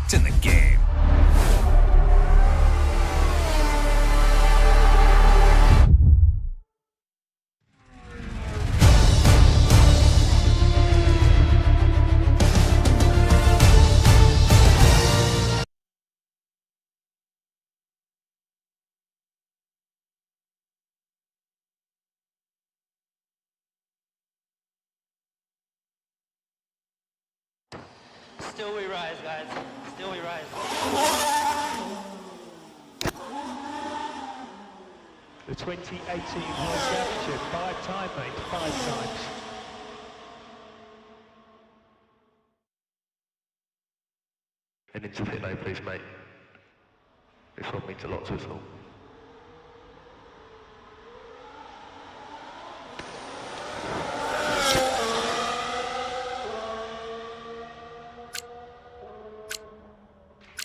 locked in the game. Still we rise, guys. Still we rise. The 2018 World Championship, 5-time, mate, 5 times. And into the pit lane, please, mate. This one means a lot to us all.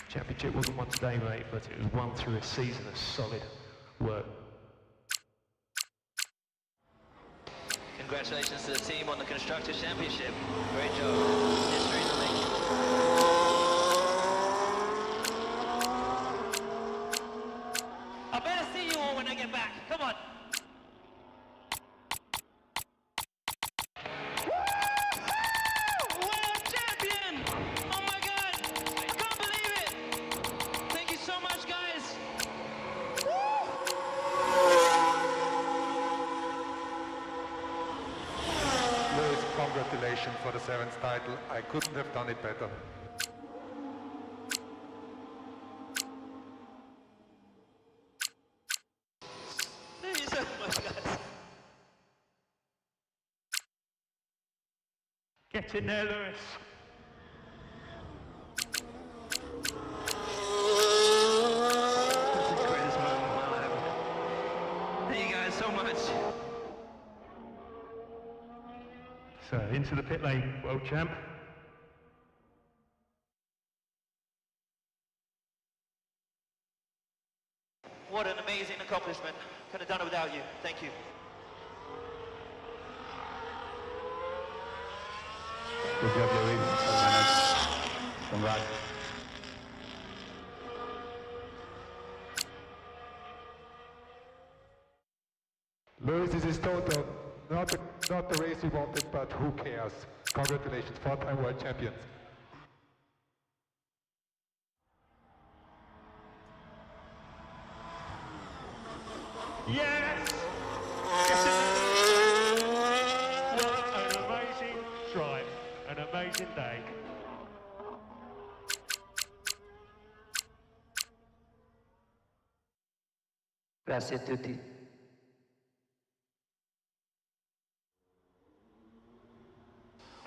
Championship wasn't won today, mate, but it was won through a season of solid work. Congratulations to the team on the Constructors' Championship. Great job. History in the making. I better see you all when I get back. Come on. World champion! Oh my God! I can't believe it! Thank you so much, guys. Lewis, congratulations for the 7th title. I couldn't have done it better. Thank you so much, guys. Get in there, Lewis. That's the greatest moment of my life. Thank you guys so much. So, into the pit lane, world champ. What an amazing accomplishment. Couldn't have done it without you. Thank you. Good job, Louis. Congrats. Lewis, this is total. Not the race we wanted, but who cares? Congratulations, 4-time world champions. Yes! What an amazing drive, an amazing day. Grazie a tutti.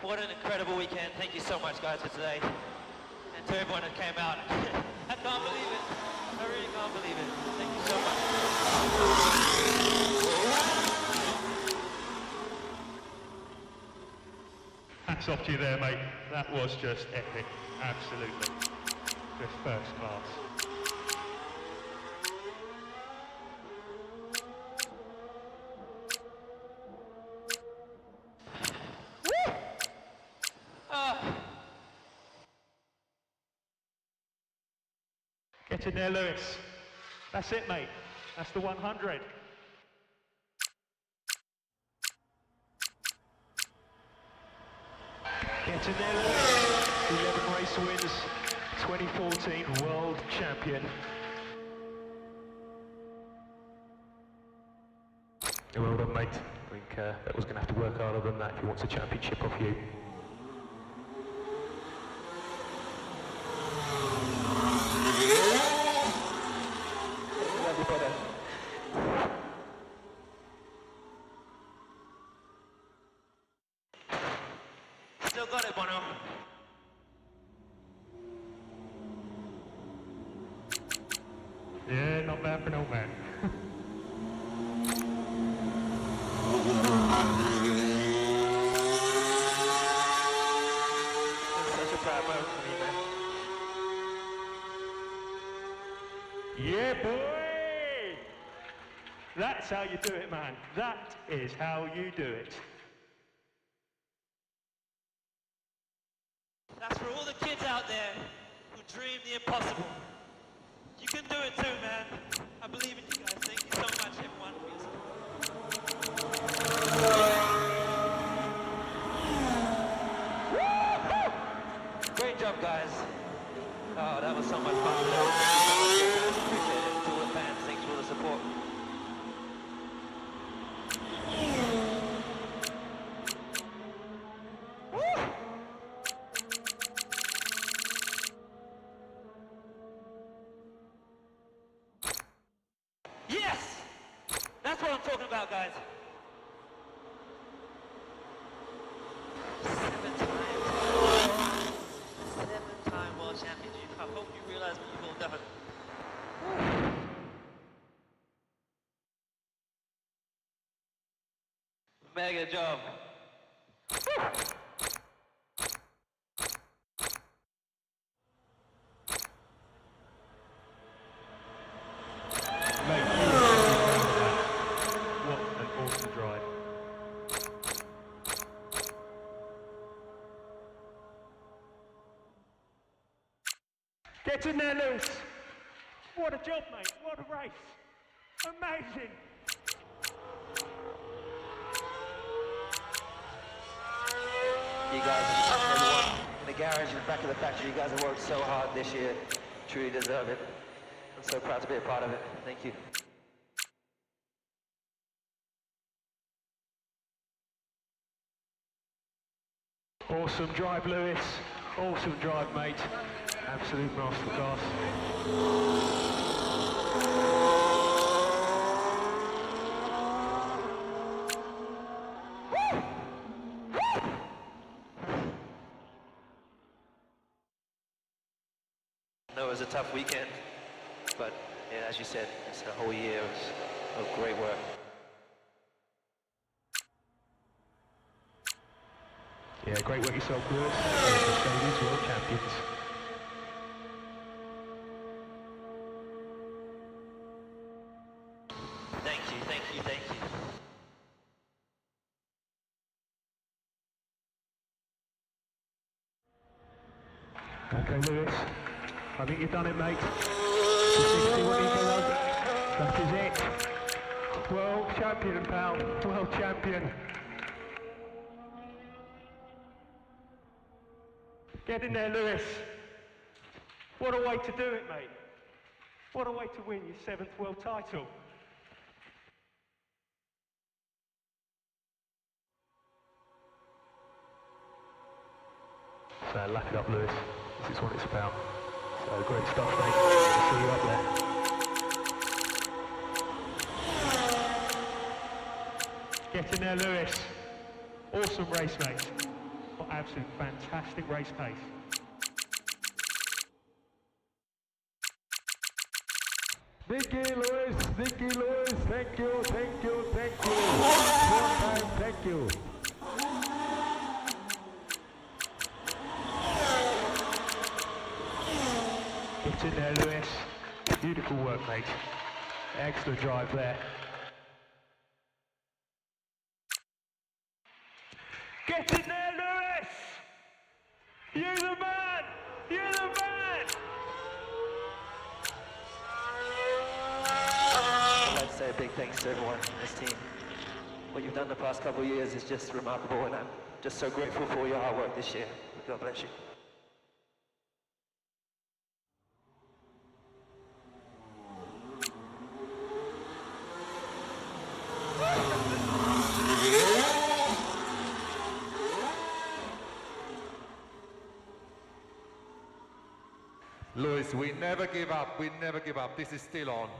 What an incredible weekend. Thank you so much, guys, for today. And to everyone that came out. I can't believe it. I really can't believe it. Thank you so much. Hats off to you there, mate. That was just epic. Absolutely. Just first class. Get in there, Lewis. That's it, mate. That's the 100. Get in there, Lewis. 11 race wins, 2014 world champion. Well done, mate. I think that was going to have to work harder than that if he wants a championship off you. Still got it, Bono. Yeah, not bad for an old man. Such a proud moment for me, man. Yeah, boy! That's how you do it, man. That is how you do it. That's for all the kids out there who dream the impossible. You can do it too, man. I believe in you guys. Thank you so much, everyone, for your support. Great job, guys. Oh, that was so much fun. Appreciate it. To all the fans, thanks for all the support. Yes! That's what I'm talking about, guys. 7-time world champion. I hope you realize what you've all done. Mega job. Mate, what an awesome drive. Get in there, Lewis. What a job, mate. What a race. Amazing. You guys, everyone in the garage and back of the factory, you guys have worked so hard this year. Truly deserve it. I'm so proud to be a part of it. Thank you. Awesome drive, Lewis. Awesome drive, mate. Absolute masterclass. I know it was a tough weekend, but yeah, as you said, it's a whole year of great work. Yeah, great work yourself, Lewis. Mercedes World Champions. Thank you, thank you, thank you. Okay, Lewis. I think you've done it, mate. 61 equal. That is it. World champion, pal. World champion. Get in there, Lewis. What a way to do it, mate. What a way to win your 7th world title. So lap it up, Lewis. This is what it's about. So great stuff, mate. I'll see you up there. Get in there, Lewis. Awesome race, mate. What absolute fantastic race pace. Nicky Lewis, thank you, thank you. One time, thank you. Get in there, Lewis. Beautiful work, mate. Excellent drive there. Get in there, Lewis! You're the man! You're the man! I'd like to say a big thanks to everyone in this team. What you've done the past couple of years is just remarkable, and I'm just so grateful for all your hard work this year. God bless you. Lewis, we never give up, This is still on.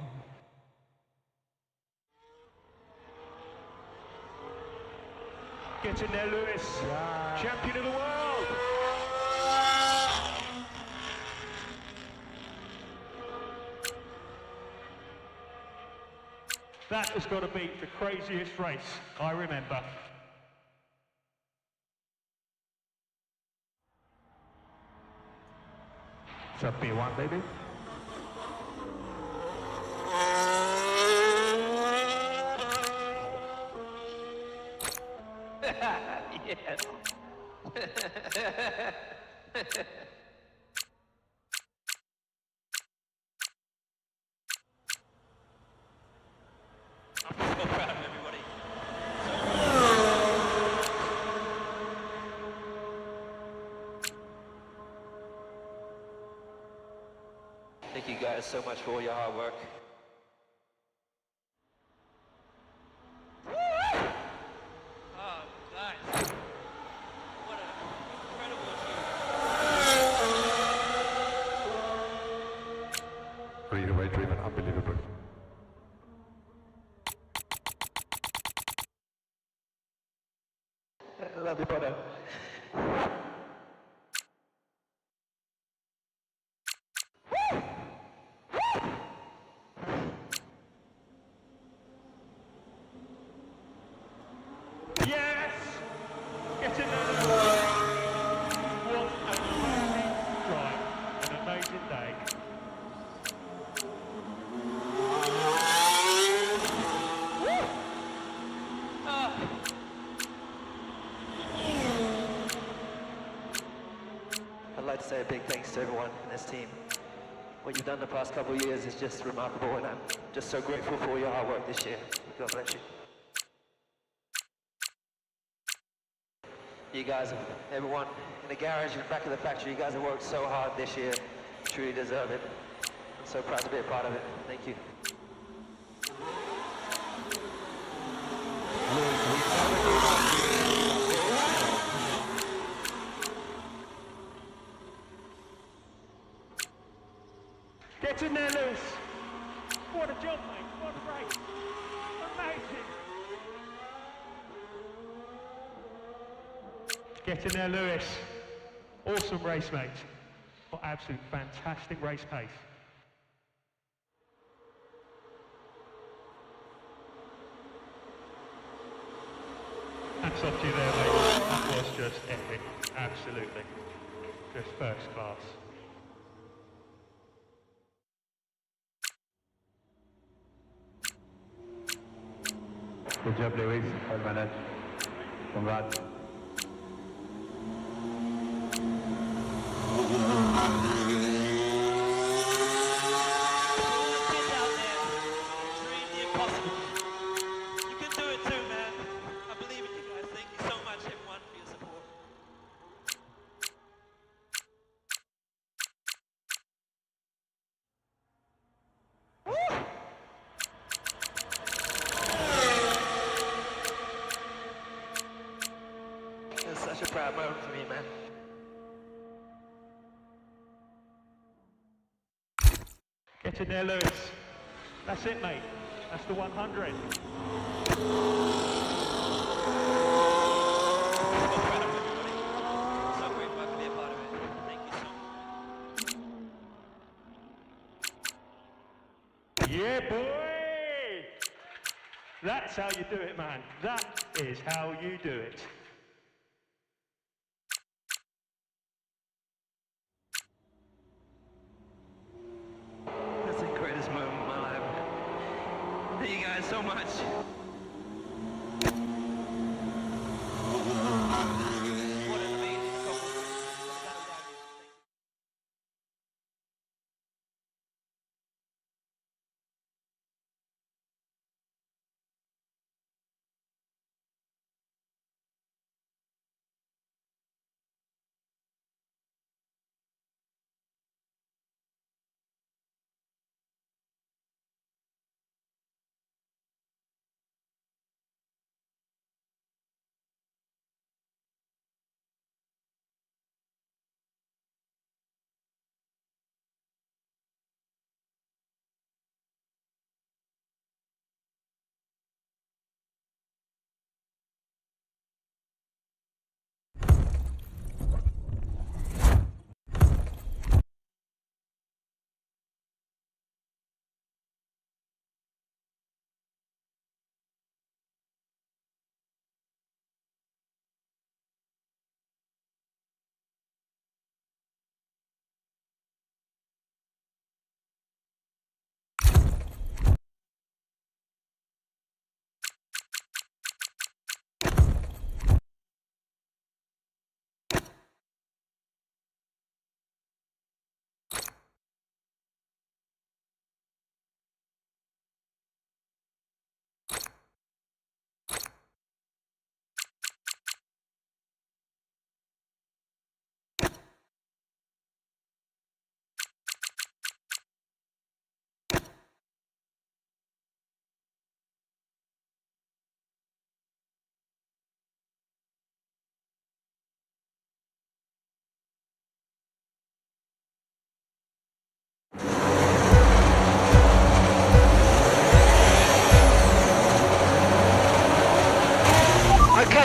Get in there, Lewis. Yeah. Champion of the world! That has got to be the craziest race I remember. Sub B1, baby. Yes. guys so much for all your hard work. Oh, guys. What an incredible achievement. Really well driven, unbelievable. Love you, brother. Yes! Get in there. What an amazing drive. An amazing day. I'd like to say a big thanks to everyone in this team. What you've done the past couple of years is just remarkable, and I'm just so grateful for all your hard work this year. God bless you. You guys, everyone in the garage and back of the factory, you guys have worked so hard this year. You truly deserve it. I'm so proud to be a part of it. Thank you. Get in there, Lewis. What a job, mate. What a race. Amazing. Get in there, Lewis. Awesome race, mate. What absolute fantastic race pace. Hats off to you there, mate. That was just epic. Absolutely. Just first class. Good job, Lewis. Well managed. Congrats. Kids out there, dream the impossible. You can do it too, man. I believe in you guys. Thank you so much, everyone, for your support. It's such a proud moment for me, man. Get in there, Lewis. That's it, mate. That's the 100. So proud of everybody. So grateful I could be a part of it. Thank you so much. Yeah, boy! That's how you do it, man. That is how you do it. That's the greatest moment of my life. Thank you guys so much.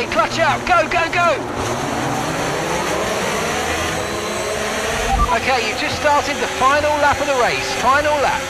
Okay, clutch out. Go, go, go. Okay, you've just started the final lap of the race. Final lap.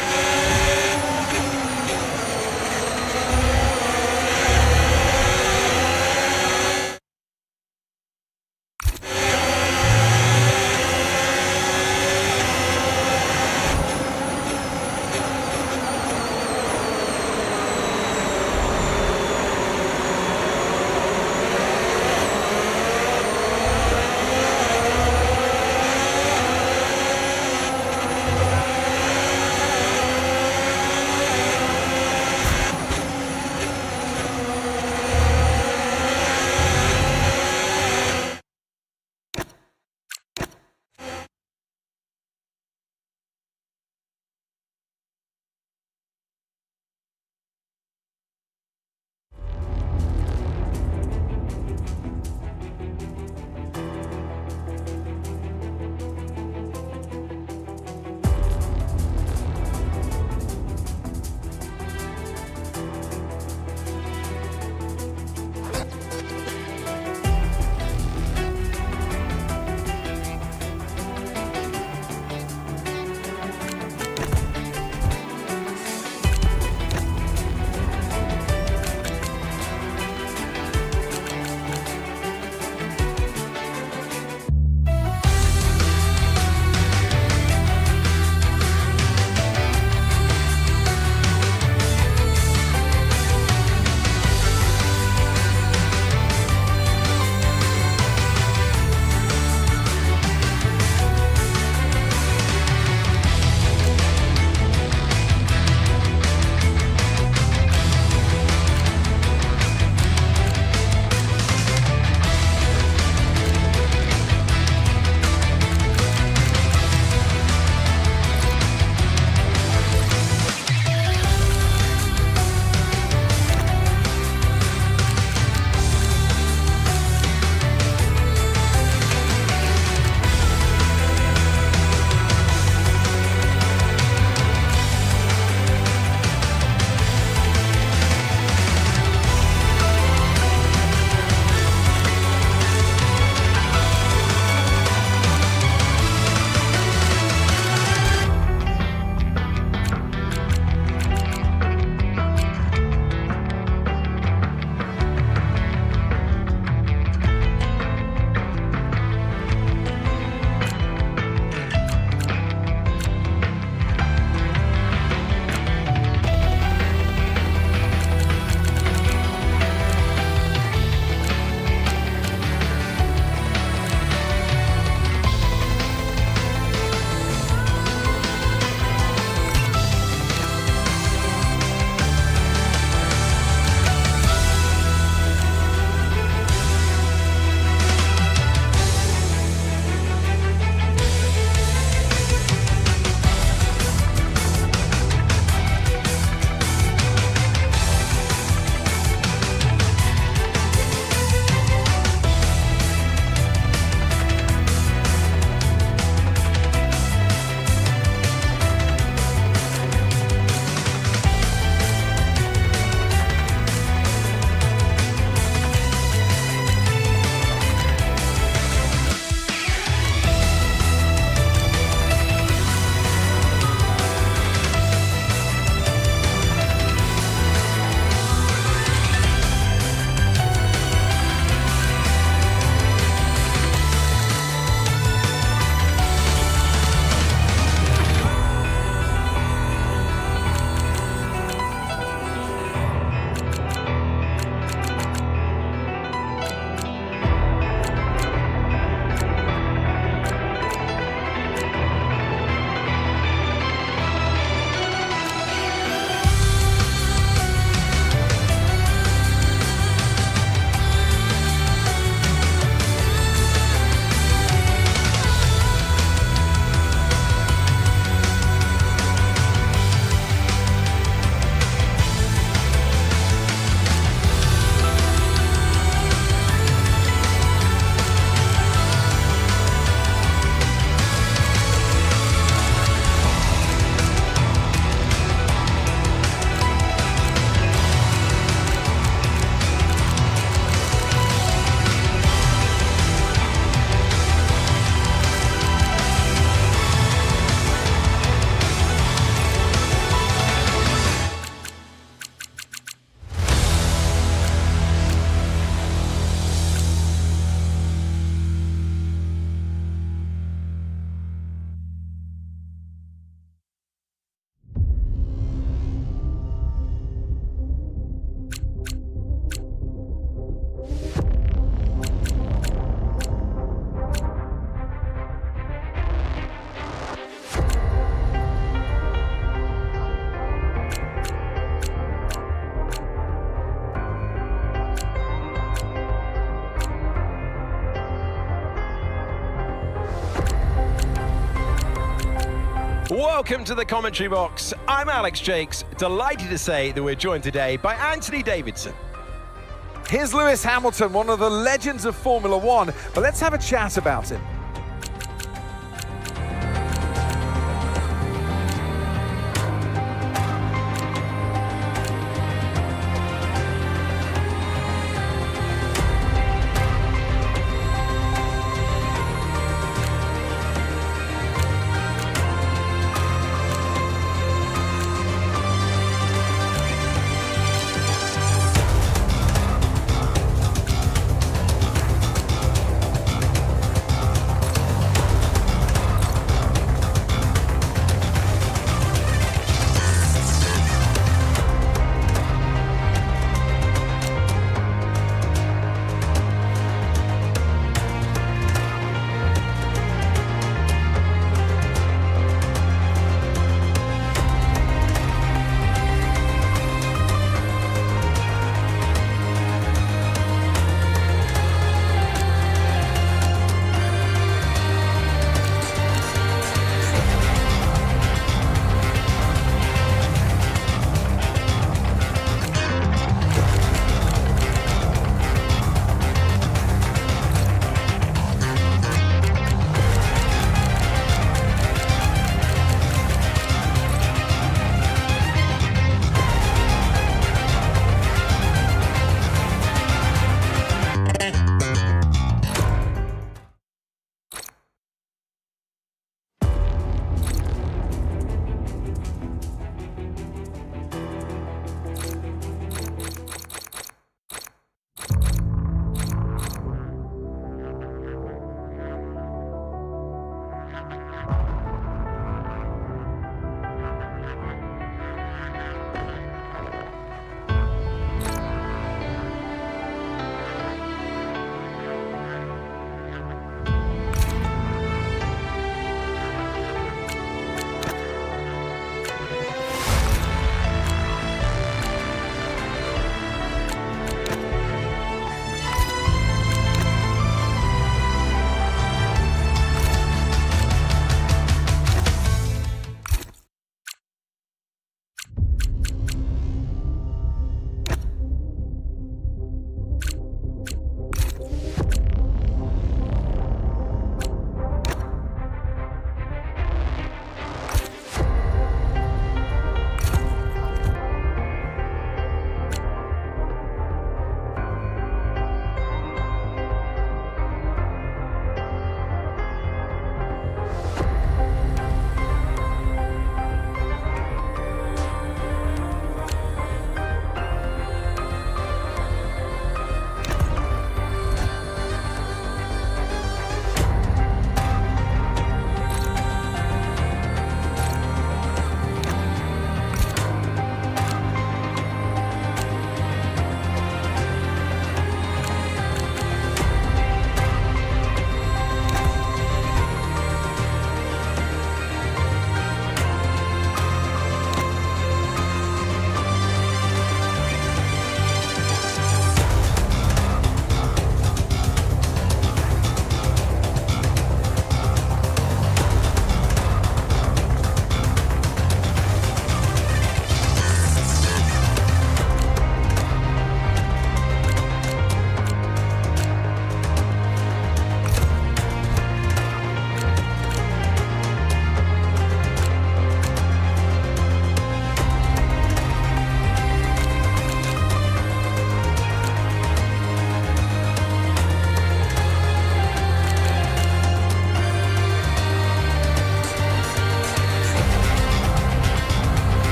Welcome to the commentary box. I'm Alex Jakes, delighted to say that we're joined today by Anthony Davidson. Here's Lewis Hamilton, one of the legends of Formula One, but let's have a chat about him.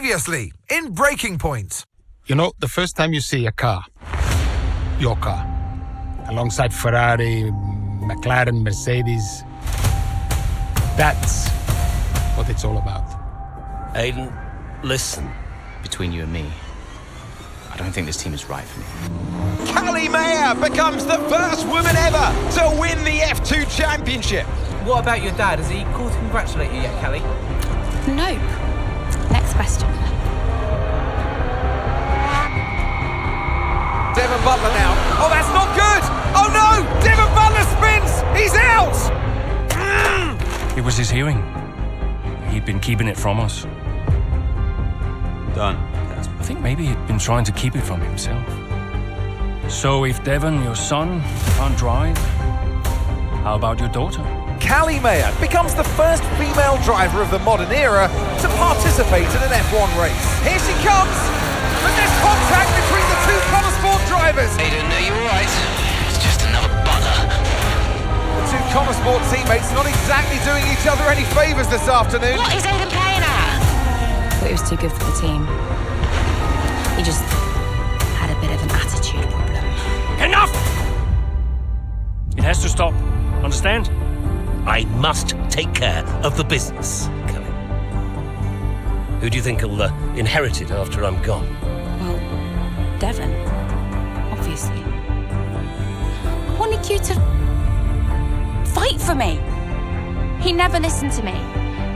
Previously, in Breaking Point. You know, the first time you see a car, your car, alongside Ferrari, McLaren, Mercedes, that's what it's all about. Aiden, listen. Between you and me, I don't think this team is right for me. Callie Mayer becomes the first woman ever to win the F2 Championship. What about your dad? Has he called to congratulate you yet, Callie? Nope. Next question. Devon Butler now. Oh, that's not good! Oh no! Devon Butler spins! He's out! It was his hearing. He'd been keeping it from us. Done. I think maybe he'd been trying to keep it from himself. So if Devon, your son, can't drive, how about your daughter? Callie Mayer becomes the first female driver of the modern era to participate in an F1 race. Here she comes! But there's contact between the two Connosport drivers! Aiden, are you alright? It's just another Butler. The two Connosport teammates not exactly doing each other any favours this afternoon. What is Aiden playing at? I thought he was too good for the team. He just had a bit of an attitude problem. Enough! It has to stop. Understand? I must take care of the business, Kelly. Who do you think will inherit it after I'm gone? Well, Devon, obviously. I wanted you to fight for me. He never listened to me.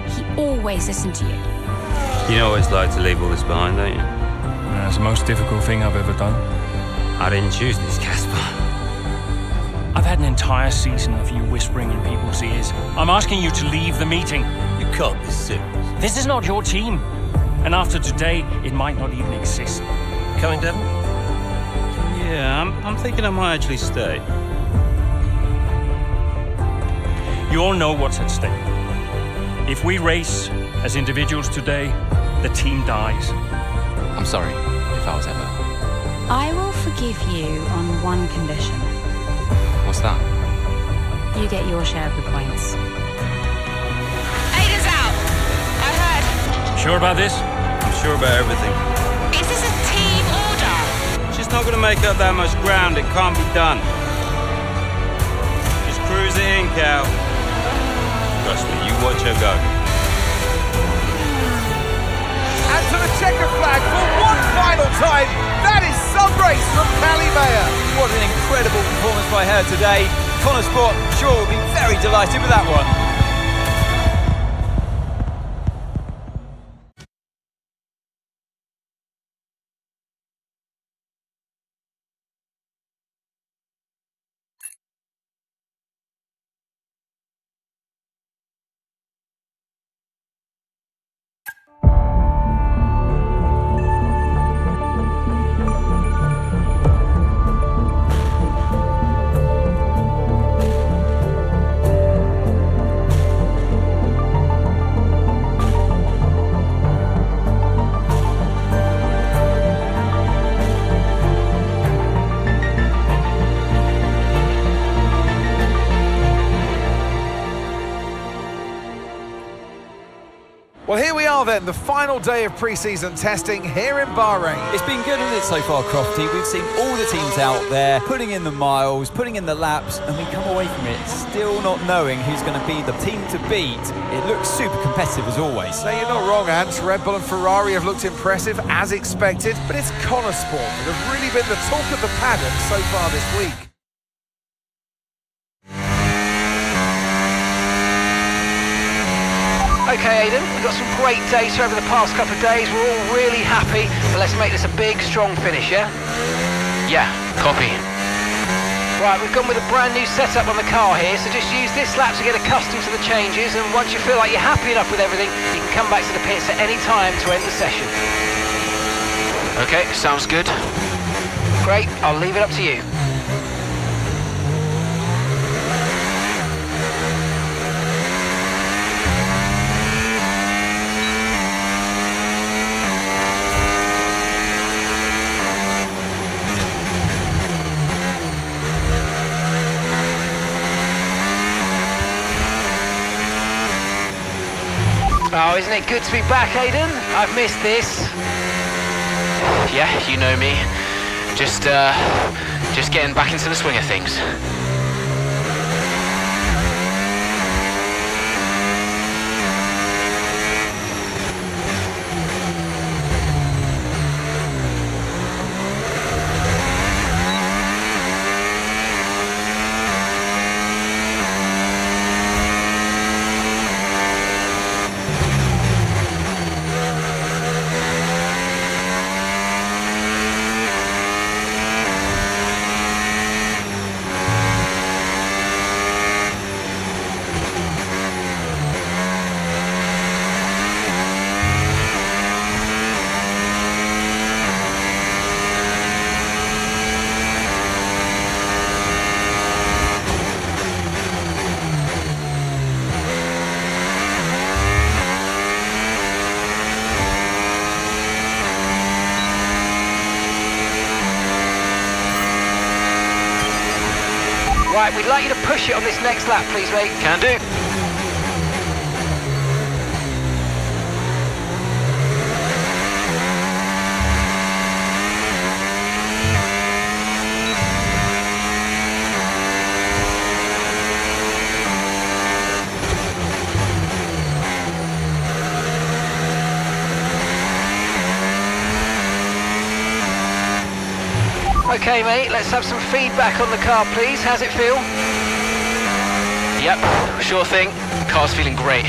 He always listened to you. You always like to leave all this behind, don't you? It's the most difficult thing I've ever done. I didn't choose this, Casper. I've had an entire season of you whispering in people's ears. I'm asking you to leave the meeting. You can't be serious. This is not your team. And after today, it might not even exist. Coming, Devon? Yeah, I'm thinking I might actually stay. You all know what's at stake. If we race as individuals today, the team dies. I'm sorry if I was ever. I will forgive you on one condition. What's that? You get your share of the points. Aiden's out! I heard. Sure about this? I'm sure about everything. Is this a team order? She's not going to make up that much ground. It can't be done. Just cruise it in, Cal. Trust me, you watch her go. And to the checker flag for one final time. That is some race from Callie Mayer. What an incredible performance by her today. Connosport sure will be very delighted with that one. Well, here we are then, the final day of pre-season testing here in Bahrain. It's been good, hasn't it, so far, Crofty? We've seen all the teams out there putting in the miles, putting in the laps, and we come away from it still not knowing who's going to be the team to beat. It looks super competitive as always. Now, you're not wrong, Ant. Red Bull and Ferrari have looked impressive as expected, but it's Connosport that have really been the talk of the paddock so far this week. Okay, Aiden, we've got some great data over the past couple of days. We're all really happy, but let's make this a big, strong finish, yeah? Yeah, copy. Right, we've gone with a brand new setup on the car here, so just use this lap to get accustomed to the changes, and once you feel like you're happy enough with everything, you can come back to the pits at any time to end the session. Okay, sounds good. Great, I'll leave it up to you. Oh, isn't it good to be back, Aidan? I've missed this. Yeah, you know me. Just getting back into the swing of things. Right, we'd like you to push it on this next lap, please, mate. Can do. Okay, mate, let's have some feedback on the car, please. How's it feel? Yep, sure thing. Car's feeling great.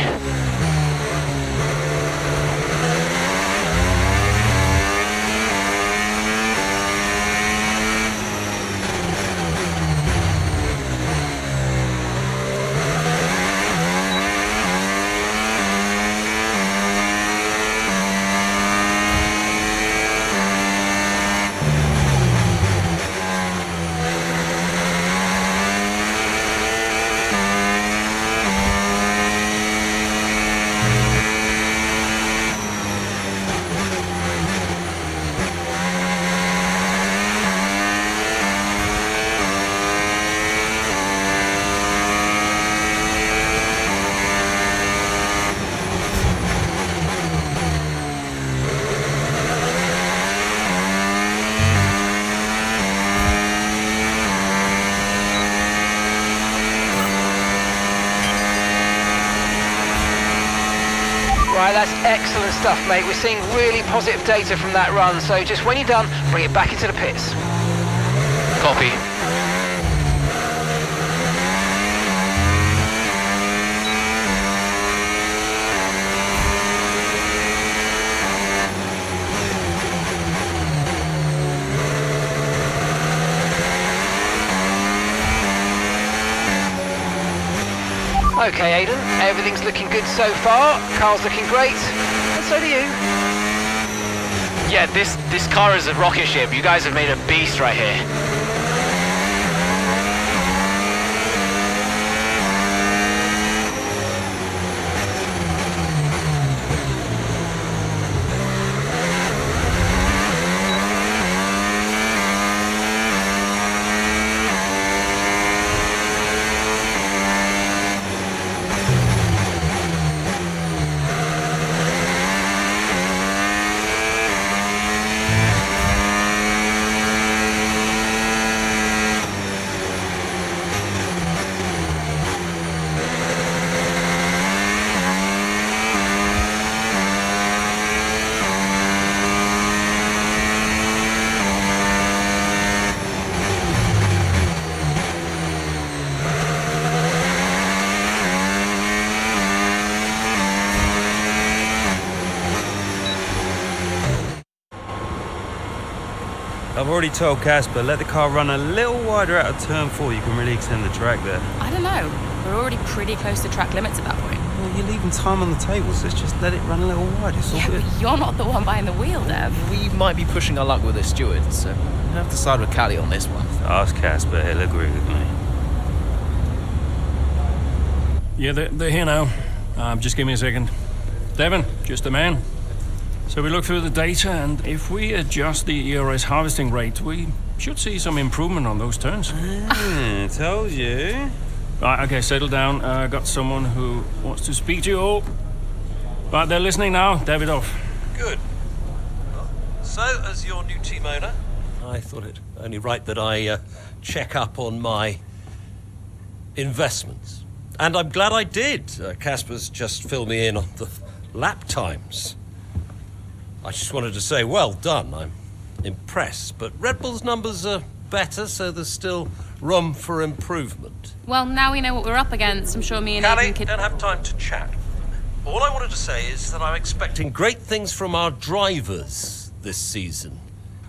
Right, that's excellent stuff, mate. We're seeing really positive data from that run, so just when you're done, bring it back into the pits. Copy. Okay, Aidan, everything's looking good so far. Car's looking great, and so do you. Yeah, this car is a rocket ship. You guys have made a beast right here. I've already told Casper, let the car run a little wider out of turn 4. You can really extend the track there. I don't know. We're already pretty close to track limits at that point. Well, you're leaving time on the table, so just let it run a little wider. It's all Yeah, good. but you're not the one behind the wheel, Dev. We might be pushing our luck with the steward, so we'll have to side with Callie on this one. Ask Casper, he'll agree with me. Yeah, they're here now. Just give me a second. Devon, just a man. So we look through the data, and if we adjust the ERS harvesting rate, we should see some improvement on those turns. Told you. Right, okay, settle down. Got someone who wants to speak to you all. But they're listening now, Davidoff. Good. So, as your new team owner, I thought it only right that I check up on my investments. And I'm glad I did. Casper's just filled me in on the lap times. I just wanted to say, well done. I'm impressed. But Red Bull's numbers are better, so there's still room for improvement. Well, now we know what we're up against. I'm sure me and Callie, Aidan could... don't have time to chat. All I wanted to say is that I'm expecting great things from our drivers this season.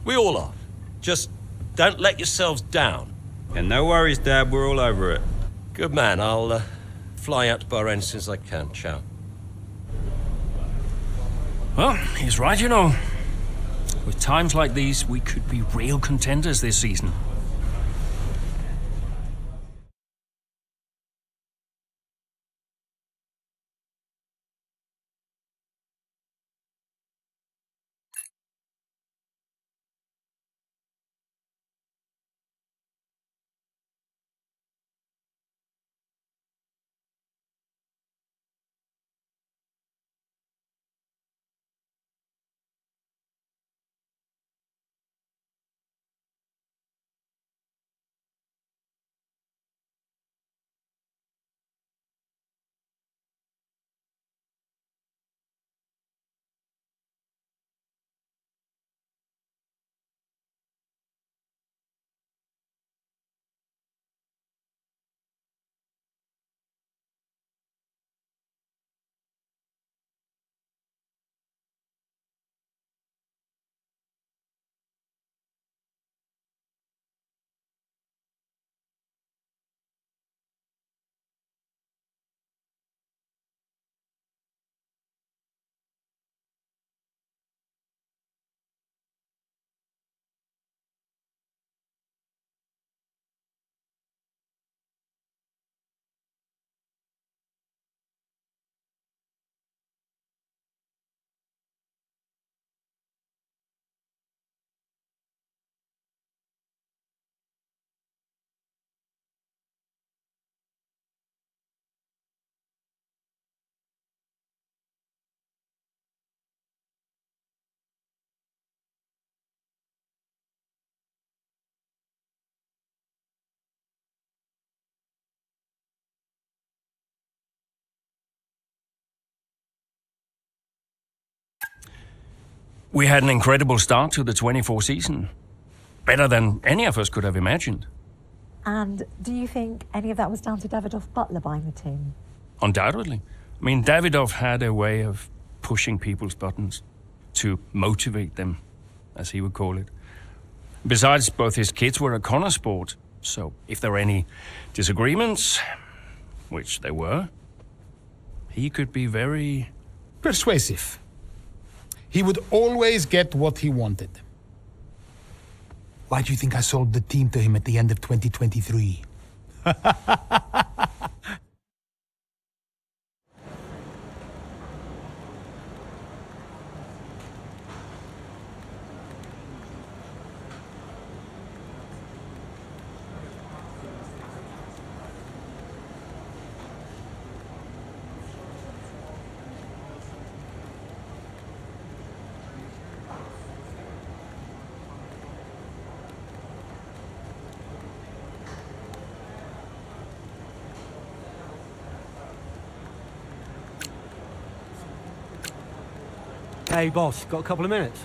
We all are. Just don't let yourselves down. And no worries, Dad. We're all over it. Good man. I'll fly out to Bahrain as soon as I can. Ciao. Well, he's right, you know. With times like these, we could be real contenders this season. We had an incredible start to the 24 season. Better than any of us could have imagined. And do you think any of that was down to Davidoff Butler buying the team? Undoubtedly. I mean, Davidoff had a way of pushing people's buttons to motivate them, as he would call it. Besides, both his kids were a Connor sport, so if there were any disagreements, which there were, he could be very... persuasive. He would always get what he wanted. Why do you think I sold the team to him at the end of 2023? Hey, boss, got a couple of minutes?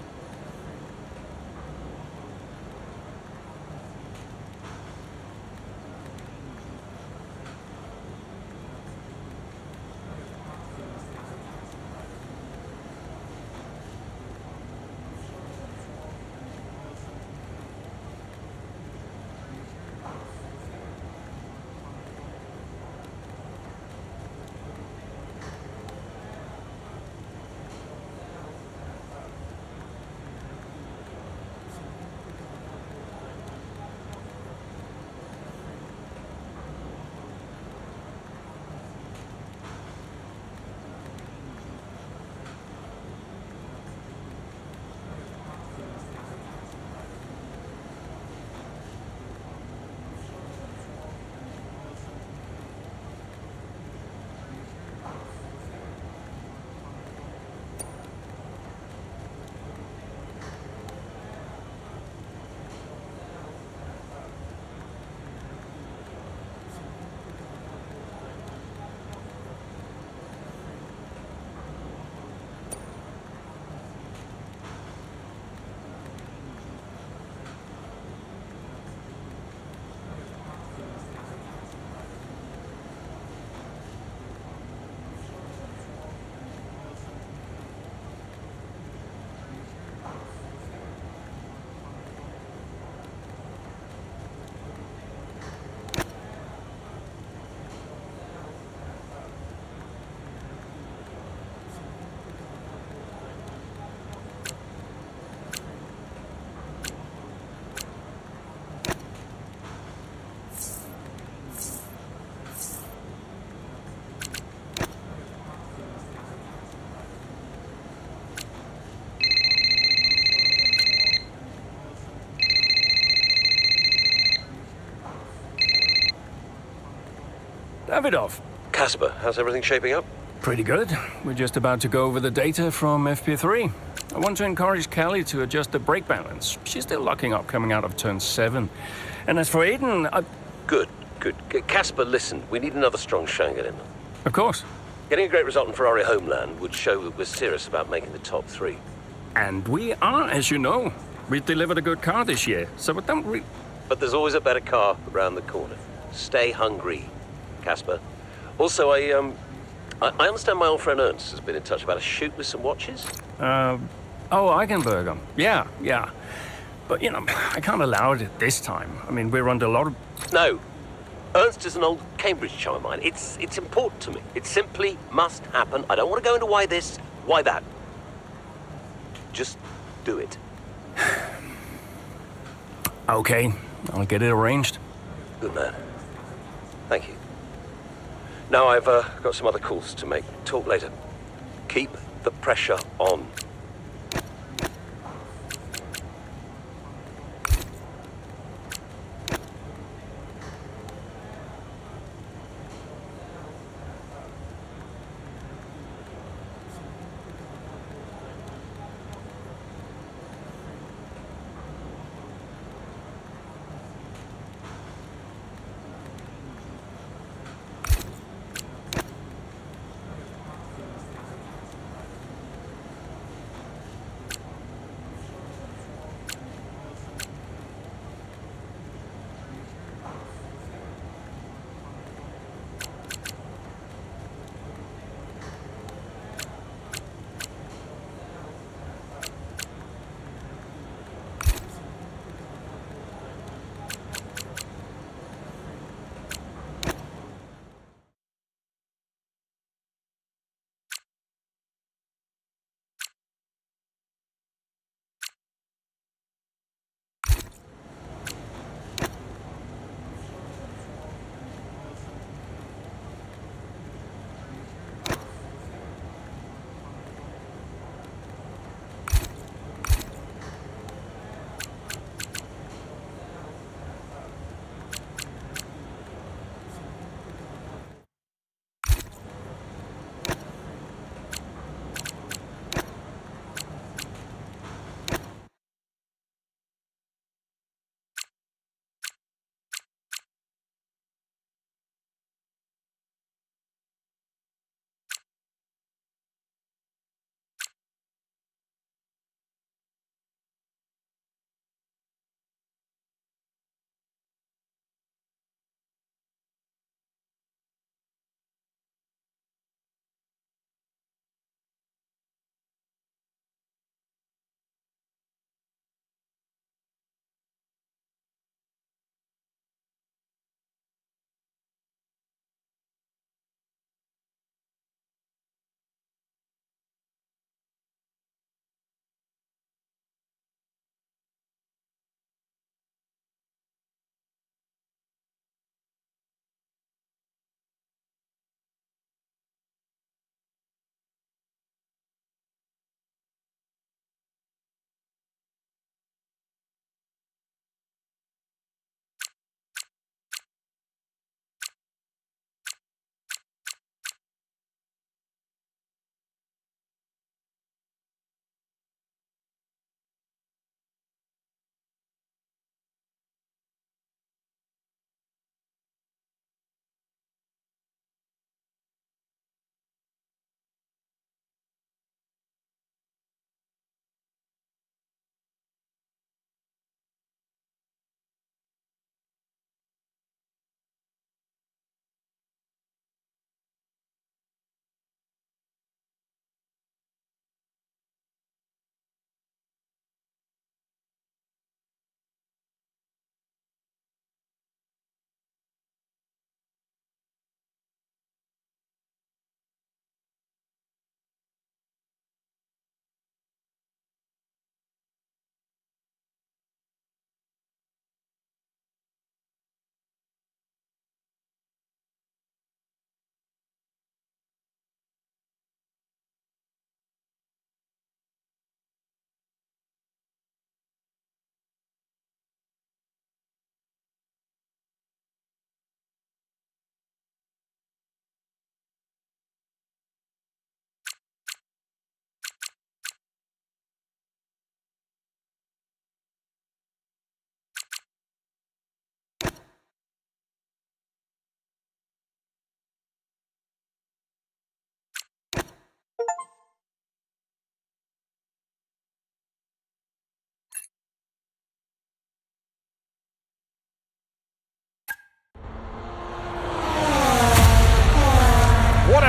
Davidoff. Casper, how's everything shaping up? Pretty good. We're just about to go over the data from FP3. I want to encourage Kelly to adjust the brake balance. She's still locking up coming out of turn 7. And as for Aiden, Good. Casper, listen, we need another strong shank in him. Of course. Getting a great result in Ferrari Homeland would show that we're serious about making the top 3. And we are, as you know. We've delivered a good car this year, so it don't really... But there's always a better car around the corner. Stay hungry, Casper. Also, I understand my old friend Ernst has been in touch about a shoot with some watches. Eichenberger. Yeah. But, I can't allow it at this time. I mean, we're under a lot of... No. Ernst is an old Cambridge chum of mine. It's important to me. It simply must happen. I don't want to go into why this, why that. Just do it. Okay, I'll get it arranged. Good man. Thank you. Now I've got some other calls to make. Talk later. Keep the pressure on.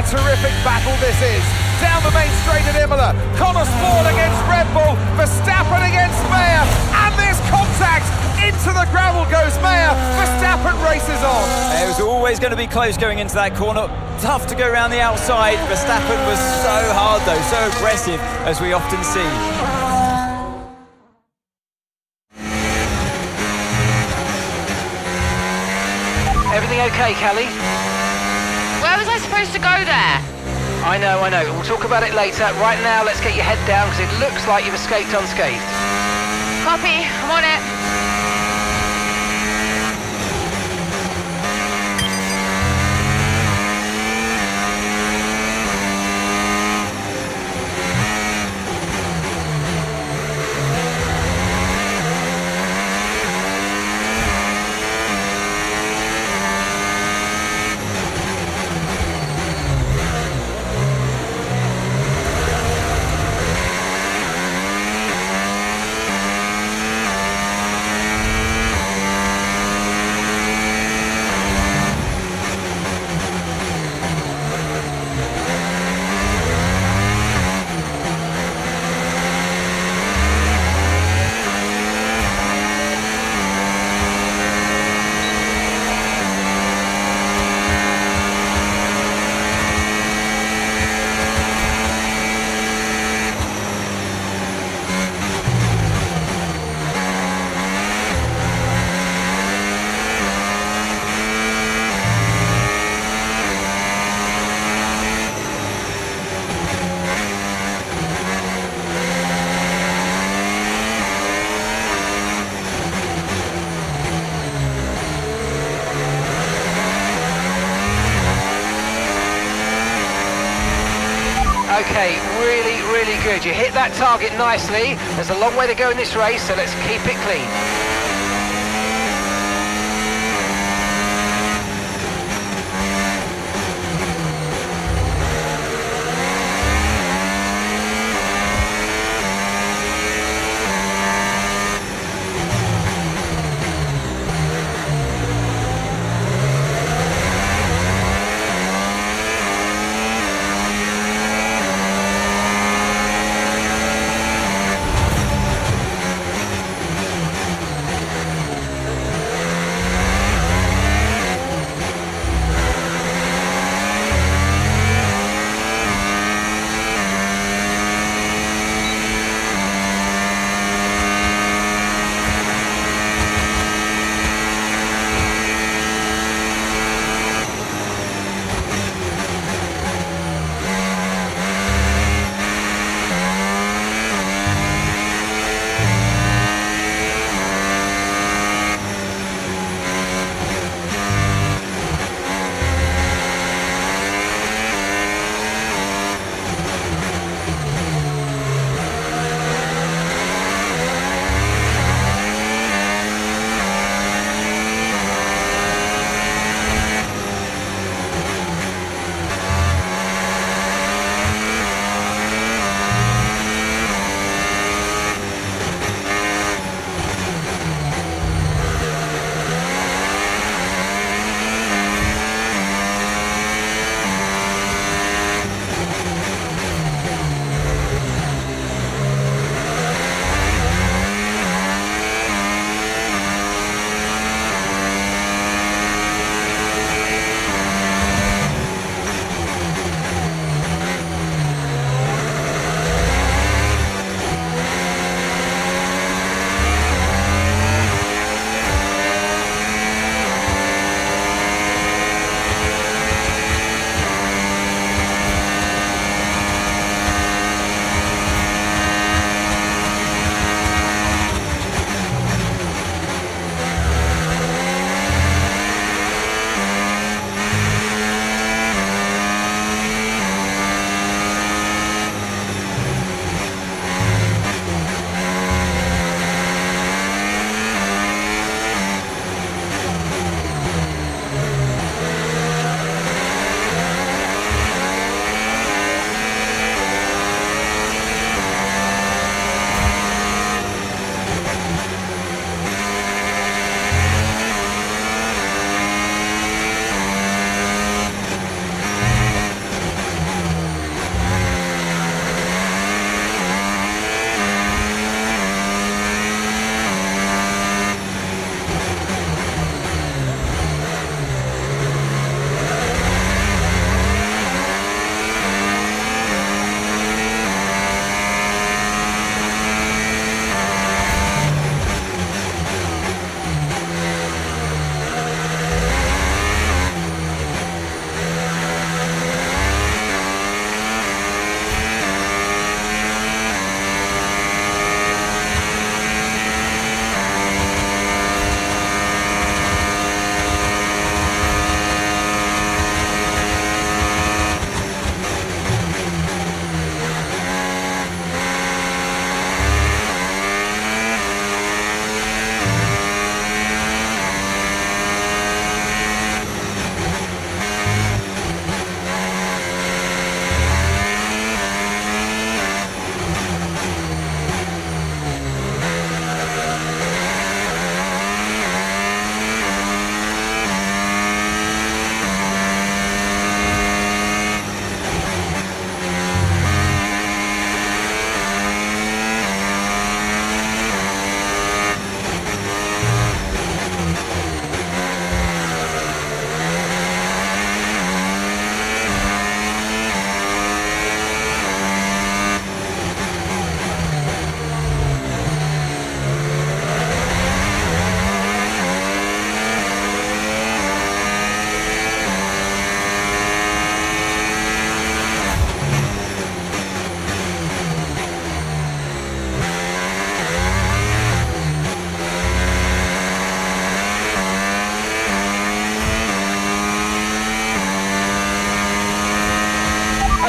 a terrific battle this is. Down the main straight at Imola, Connor Sport against Red Bull, Verstappen against Mayer, and there's contact. Into the gravel goes Mayer, Verstappen races on. It was always going to be close going into that corner. Tough to go around the outside. Verstappen was so hard though, so aggressive, as we often see. Everything okay, Callie? Where was I supposed to go there? I know. We'll talk about it later. Right now, let's get your head down because it looks like you've escaped unscathed. Copy, I'm on it. Okay, really good. You hit that target nicely. There's a long way to go in this race, so let's keep it clean.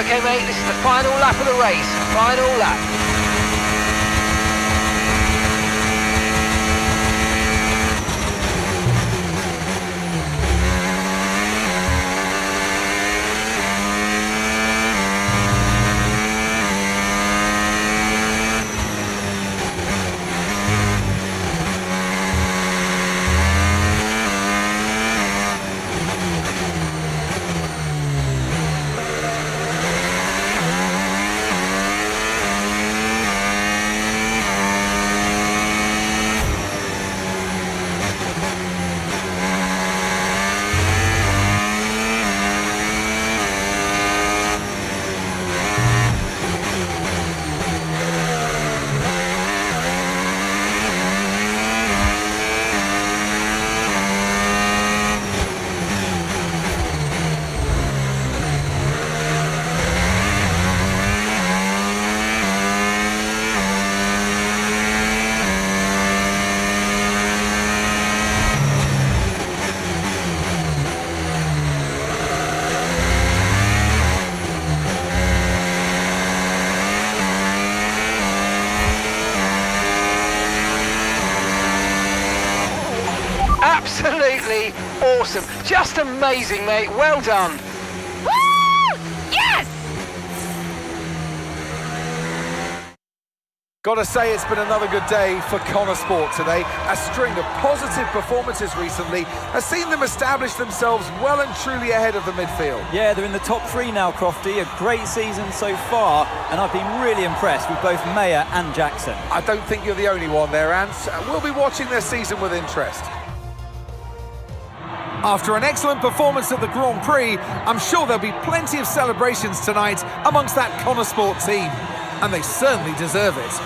Okay, mate, this is the final lap of the race. Final lap. Absolutely awesome. Just amazing, mate. Well done. Woo! Yes! Gotta say, it's been another good day for Connor Sport today. A string of positive performances recently has seen them establish themselves well and truly ahead of the midfield. Yeah, they're in the top 3 now, Crofty. A great season so far, and I've been really impressed with both Mayer and Jackson. I don't think you're the only one there, Ants. We'll be watching their season with interest. After an excellent performance at the Grand Prix, I'm sure there'll be plenty of celebrations tonight amongst that Connor Sport team. And they certainly deserve it.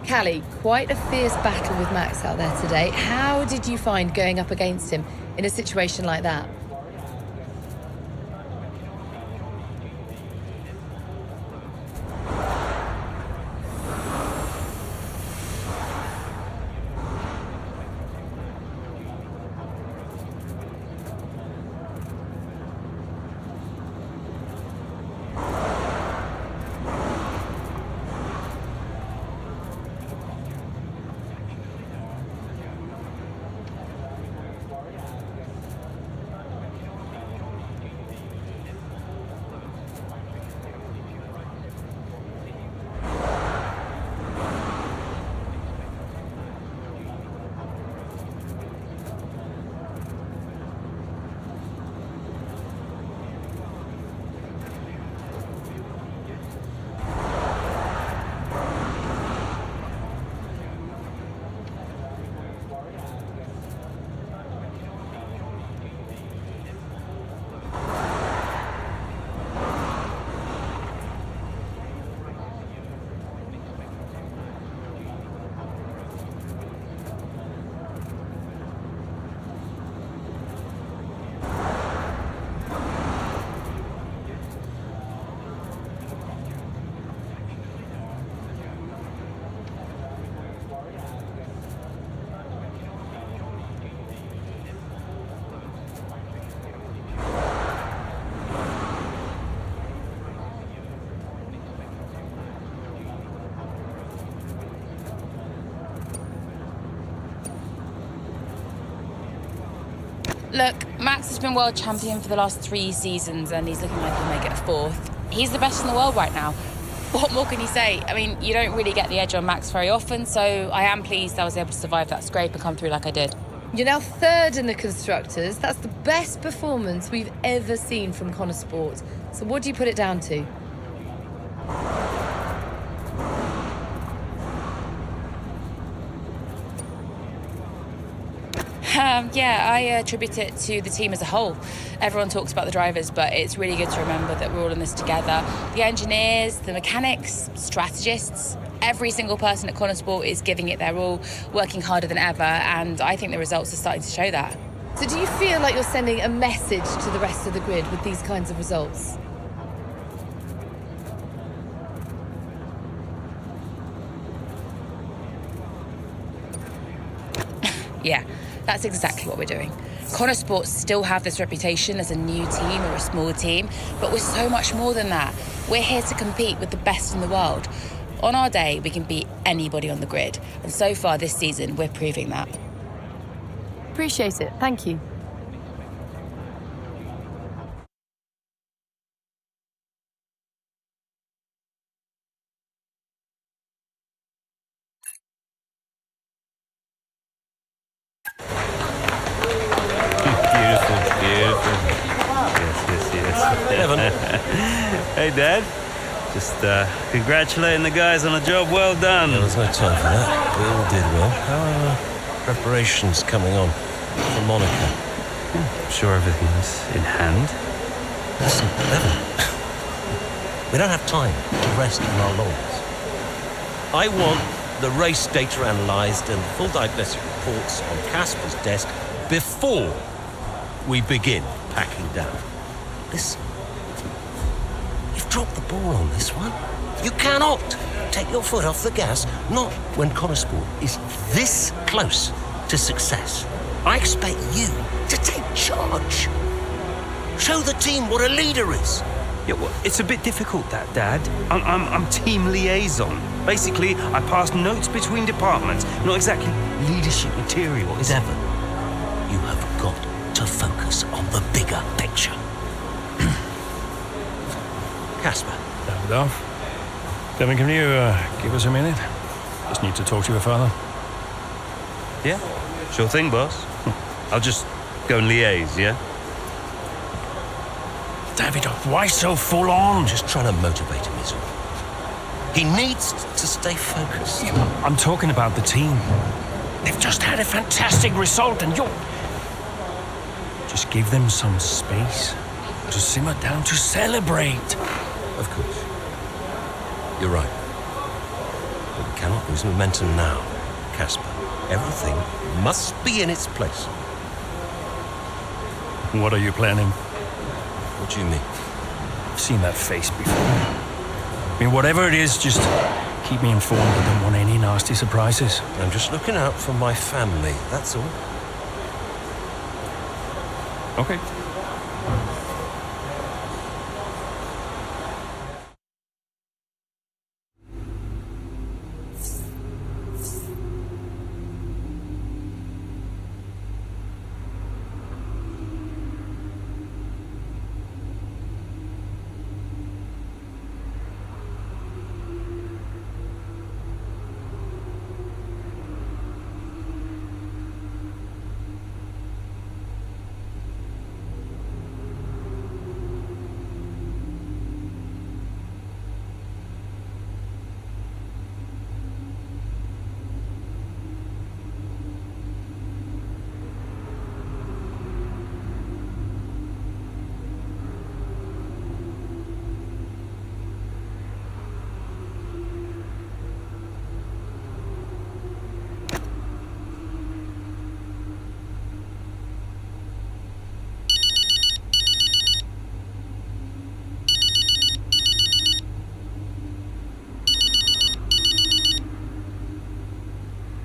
Callie, quite a fierce battle with Max out there today. How did you find going up against him in a situation like that? Look, Max has been world champion for the last 3 seasons and he's looking like he'll make it a 4th. He's the best in the world right now. What more can you say? I mean, you don't really get the edge on Max very often, so I am pleased I was able to survive that scrape and come through like I did. You're now 3rd in the Constructors. That's the best performance we've ever seen from Connor Sport. So what do you put it down to? Yeah, I attribute it to the team as a whole. Everyone talks about the drivers, but it's really good to remember that we're all in this together. The engineers, the mechanics, strategists, every single person at Connosport is giving it their all, working harder than ever, and I think the results are starting to show that. So do you feel like you're sending a message to the rest of the grid with these kinds of results? Yeah, that's exactly what we're doing. Connosport still have this reputation as a new team or a small team, but we're so much more than that. We're here to compete with the best in the world. On our day, we can beat anybody on the grid, and so far this season, we're proving that. Appreciate it. Thank you. Hey, Dad. Just congratulating the guys on a job well done. There was no time for that. We all did well. How are preparations coming on for Monaco? I'm sure everything's in hand. Listen, Evan, we don't have time to rest on our laurels. I want the race data analysed and full diagnostic reports on Casper's desk before we begin packing down. Listen, you've dropped the ball on this one. You cannot take your foot off the gas, not when Connosport is this close to success. I expect you to take charge. Show the team what a leader is. Yeah, well, it's a bit difficult, that, Dad. I'm team liaison. Basically, I pass notes between departments, not exactly leadership material. Devon, you have got to focus on the bigger picture. Casper. Devon, can you give us a minute? Just need to talk to your father. Yeah, sure thing, boss. I'll just go and liaise, yeah? Davidoff, why so full on? Just trying to motivate him, is all. He needs to stay focused. Yeah, I'm talking about the team. They've just had a fantastic result and you're... Just give them some space to simmer down, to celebrate. Of course. You're right. But we cannot lose momentum now, Casper. Everything must be in its place. What are you planning? What do you mean? I've seen that face before. I mean, whatever it is, just keep me informed. I don't want any nasty surprises. I'm just looking out for my family, that's all. Okay.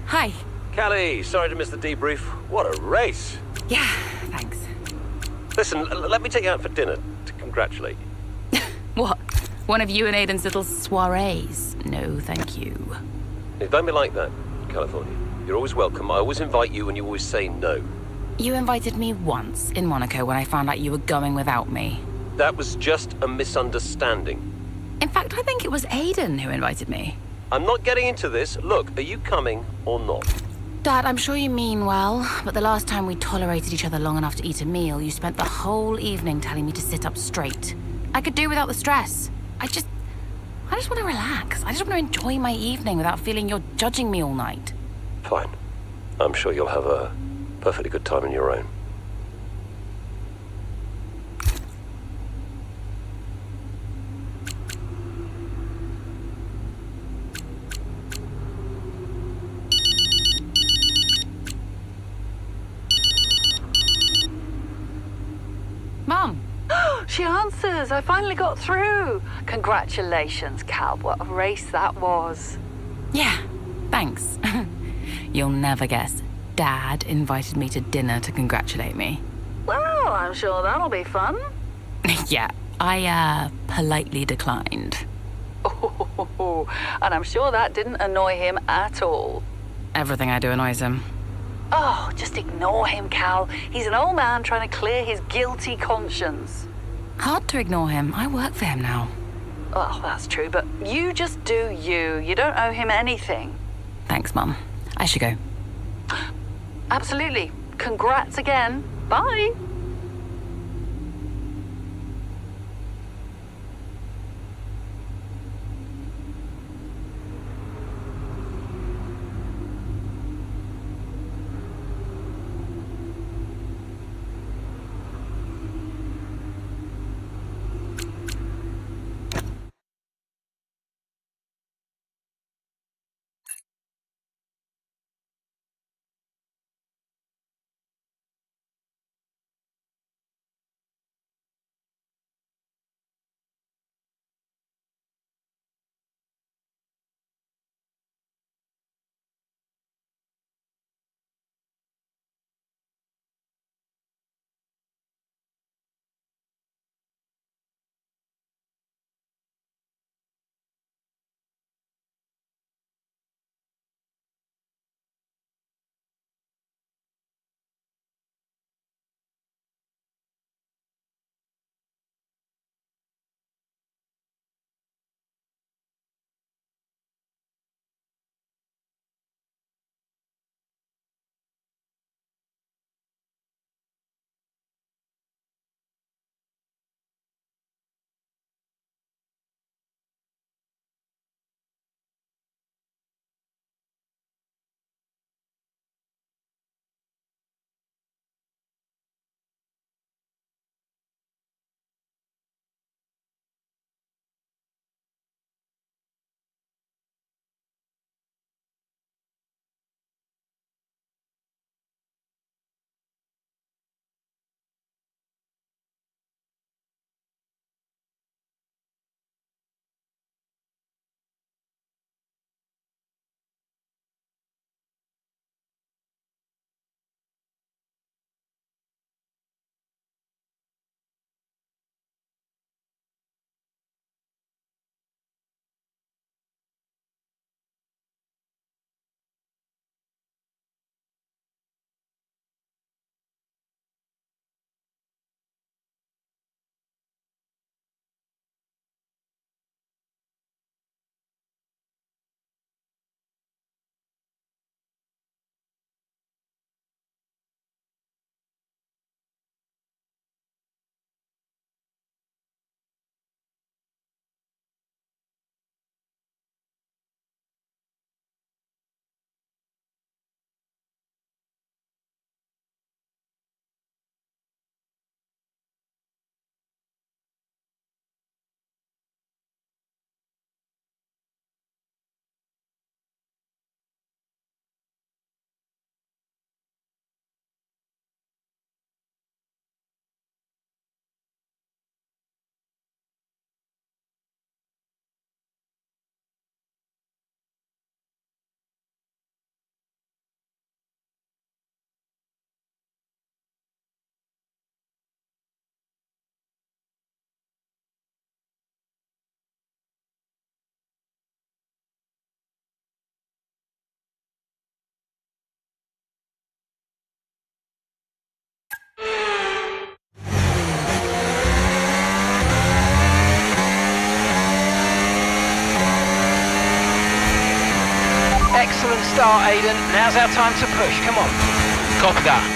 Hi. Callie, sorry to miss the debrief. What a race. Yeah, thanks. Listen, let me take you out for dinner to congratulate you. What? One of you and Aiden's little soirees? No, thank you. Don't be like that, California. You're always welcome. I always invite you and you always say no. You invited me once in Monaco when I found out you were going without me. That was just a misunderstanding. In fact, I think it was Aiden who invited me. I'm not getting into this. Look, are you coming or not? Dad, I'm sure you mean well, but the last time we tolerated each other long enough to eat a meal, you spent the whole evening telling me to sit up straight. I could do without the stress. I just want to relax. I just want to enjoy my evening without feeling you're judging me all night. Fine. I'm sure you'll have a perfectly good time in your own. Mum. She answers. I finally got through. Congratulations, Cal. What a race that was. Yeah, thanks. You'll never guess. Dad invited me to dinner to congratulate me. Well, I'm sure that'll be fun. Yeah, I politely declined. Oh, and I'm sure that didn't annoy him at all. Everything I do annoys him. Oh, just ignore him, Cal. He's an old man trying to clear his guilty conscience. Hard to ignore him. I work for him now. Well, that's true, but you just do you. You don't owe him anything. Thanks, Mum. I should go. Absolutely. Congrats again. Bye. Excellent start, Aidan. Now's our time to push. Come on. Copy that.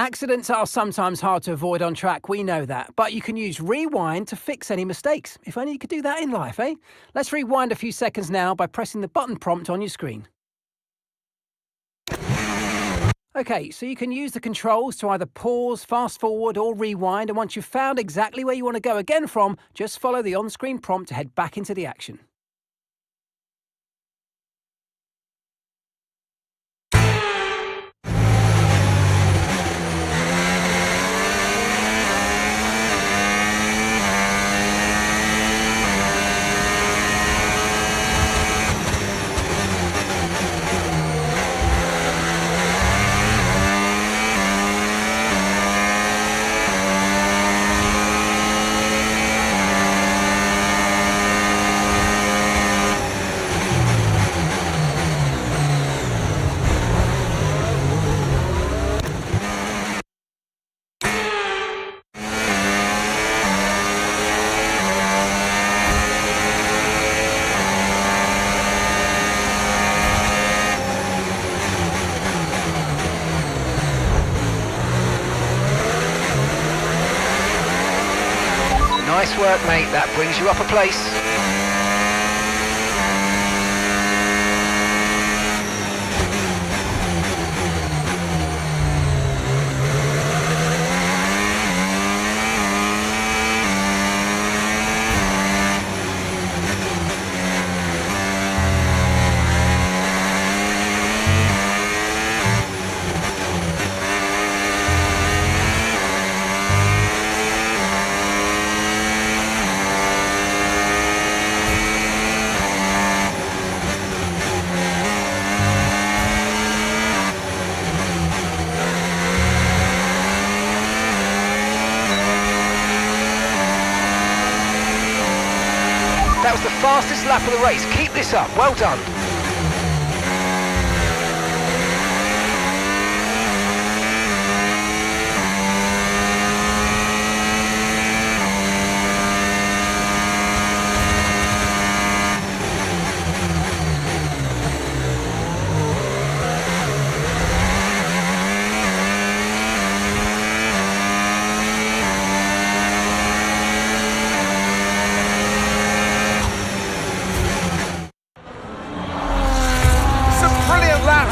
Accidents are sometimes hard to avoid on track, we know that, but you can use rewind to fix any mistakes. If only you could do that in life, eh? Let's rewind a few seconds now by pressing the button prompt on your screen. Okay, so you can use the controls to either pause, fast forward or rewind, and once you've found exactly where you want to go again from, just follow the on-screen prompt to head back into the action. Nice work, mate. That brings you up a place. That was the fastest lap of the race. Keep this up. Well done.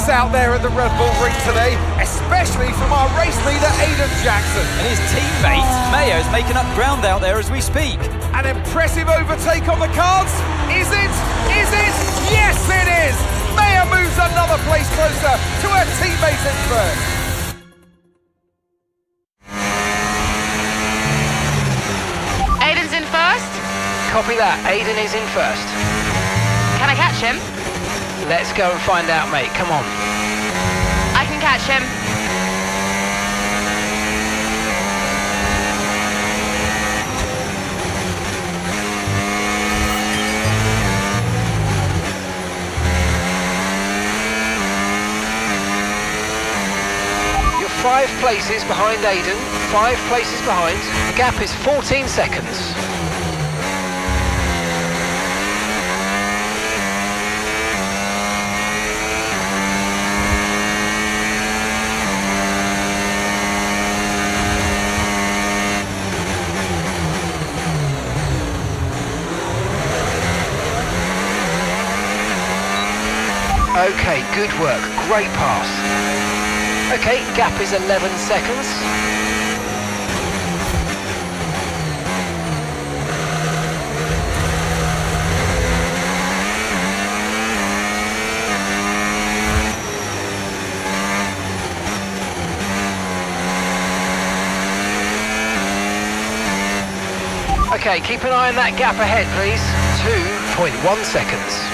Out there at the Red Bull Ring today, especially from our race leader Aiden Jackson. And his teammate Mayo's making up ground out there as we speak. An impressive overtake on the cards. Is it? Is it? Yes, it is! Mayo moves another place closer to her teammate in first. Aiden's in first? Copy that. Aiden is in first. Can I catch him? Let's go and find out, mate. Come on. I can catch him. You're 5 places behind Aiden. 5 places behind. The gap is 14 seconds. Okay, good work. Great pass. Okay, gap is 11 seconds. Okay, keep an eye on that gap ahead, please. 2.1 seconds.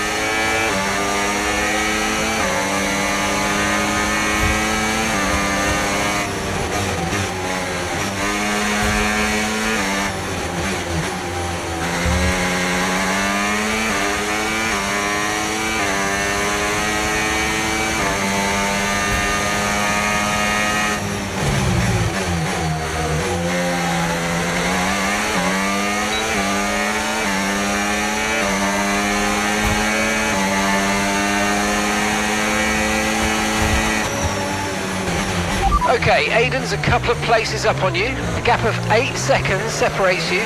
Okay, Aiden's a couple of places up on you. A gap of 8 seconds separates you.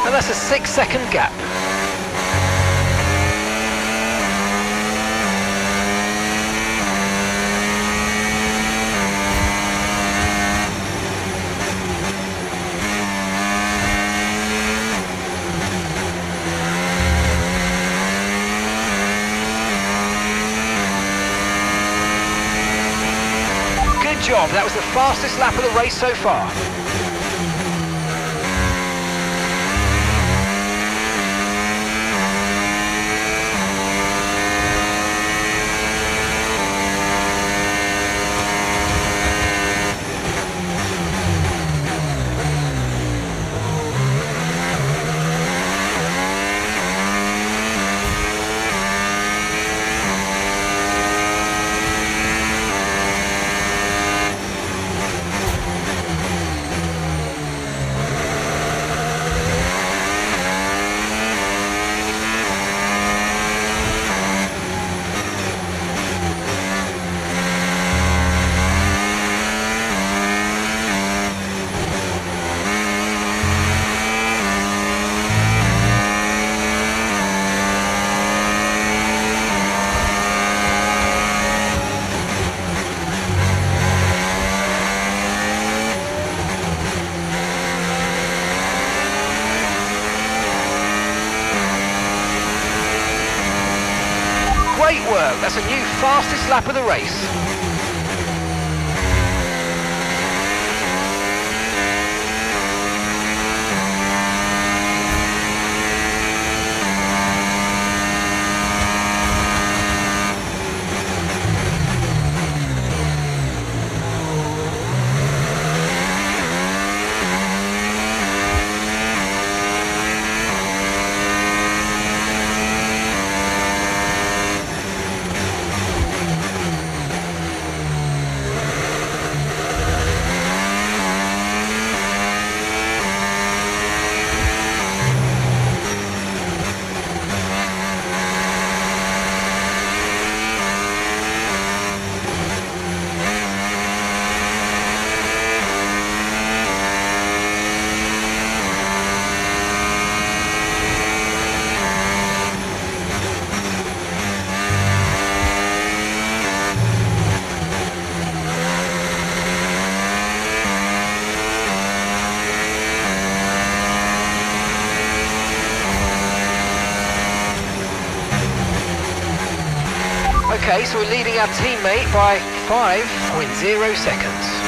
And that's a 6-second gap. Good job, that was the fastest lap of the race so far. Great work, that's a new fastest lap of the race. Okay, so we're leading our teammate by 5.0 seconds.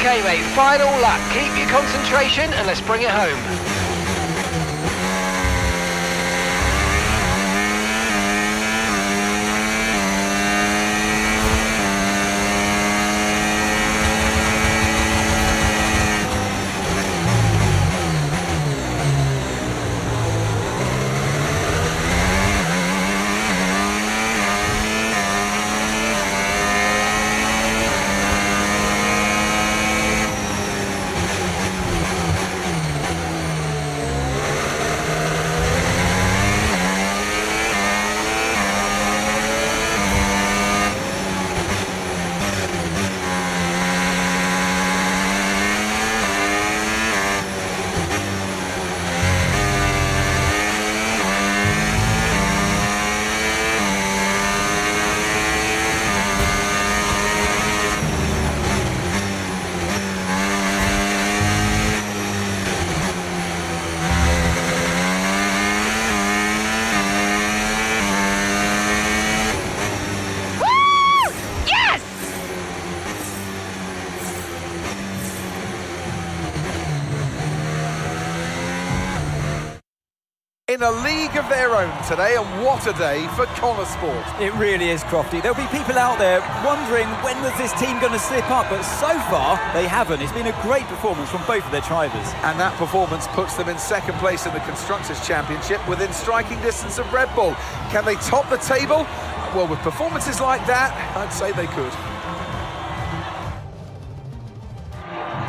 Okay, mate, final lap. Keep your concentration and let's bring it home. In a league of their own today, and what a day for Connor Sport. It really is, Crofty. There'll be people out there wondering when was this team going to slip up, but so far they haven't. It's been a great performance from both of their drivers. And that performance puts them in second place in the Constructors' Championship within striking distance of Red Bull. Can they top the table? Well, with performances like that, I'd say they could.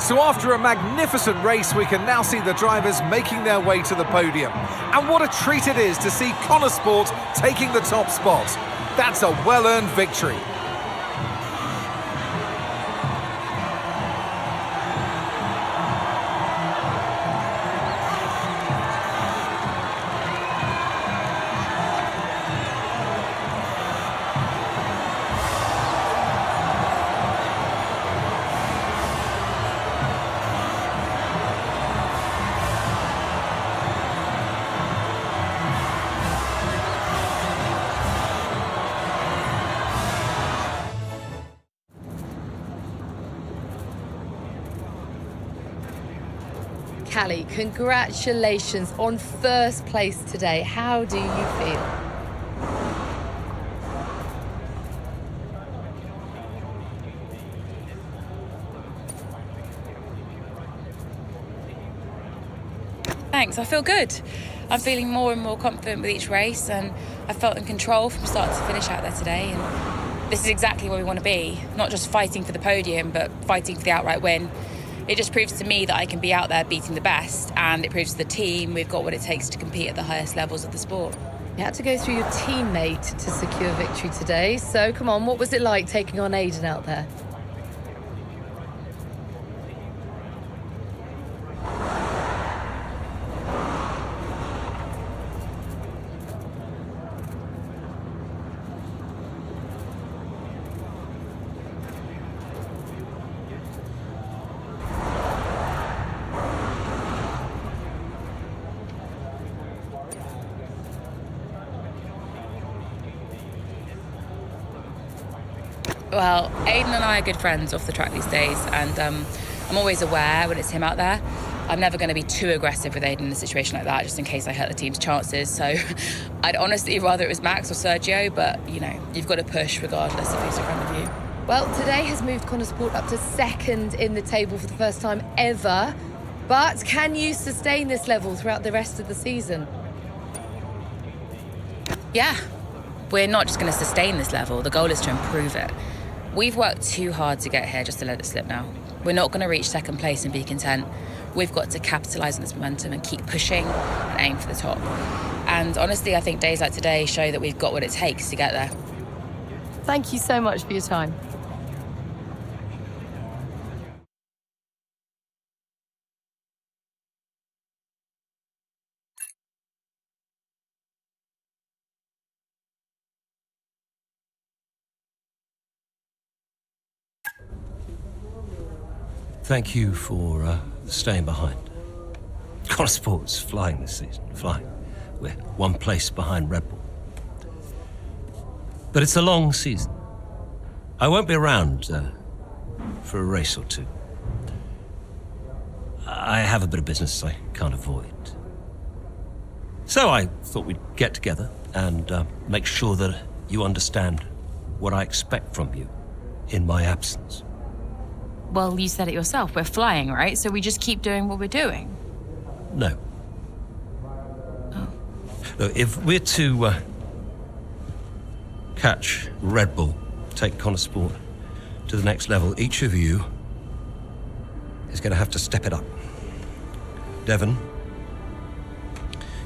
So after a magnificent race, we can now see the drivers making their way to the podium. And what a treat it is to see Connor Sport taking the top spot. That's a well-earned victory. Callie, congratulations on first place today. How do you feel? Thanks, I feel good. I'm feeling more and more confident with each race, and I felt in control from start to finish out there today. And this is exactly where we want to be, not just fighting for the podium, but fighting for the outright win. It just proves to me that I can be out there beating the best, and it proves to the team we've got what it takes to compete at the highest levels of the sport. You had to go through your teammate to secure victory today. So come on, what was it like taking on Aiden out there? Well, Aiden and I are good friends off the track these days, and I'm always aware when it's him out there. I'm never going to be too aggressive with Aiden in a situation like that, just in case I hurt the team's chances. So I'd honestly rather it was Max or Sergio, but, you know, you've got to push regardless of who's in front of you. Well, today has moved Connor Sport up to second in the table for the first time ever. But can you sustain this level throughout the rest of the season? Yeah, we're not just going to sustain this level. The goal is to improve it. We've worked too hard to get here just to let it slip now. We're not going to reach second place and be content. We've got to capitalise on this momentum and keep pushing and aim for the top. And honestly, I think days like today show that we've got what it takes to get there. Thank you so much for your time. Thank you for staying behind. Connor Sport's flying this season, flying. We're one place behind Red Bull. But it's a long season. I won't be around for a race or two. I have a bit of business I can't avoid. So I thought we'd get together and make sure that you understand what I expect from you in my absence. Well, you said it yourself. We're flying, right? So we just keep doing what we're doing. No. Look, if we're to catch Red Bull, take Connor Sport to the next level, each of you is going to have to step it up. Devon,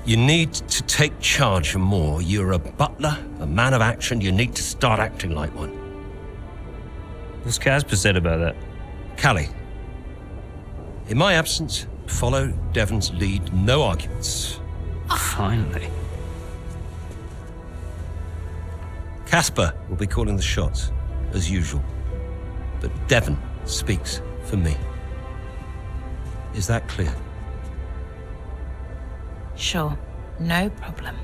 you need to take charge more. You're a butler, a man of action. You need to start acting like one. What's Casper said about that? Callie, in my absence, follow Devon's lead. No arguments. Finally. Casper will be calling the shots, as usual. But Devon speaks for me. Is that clear? Sure. No problem.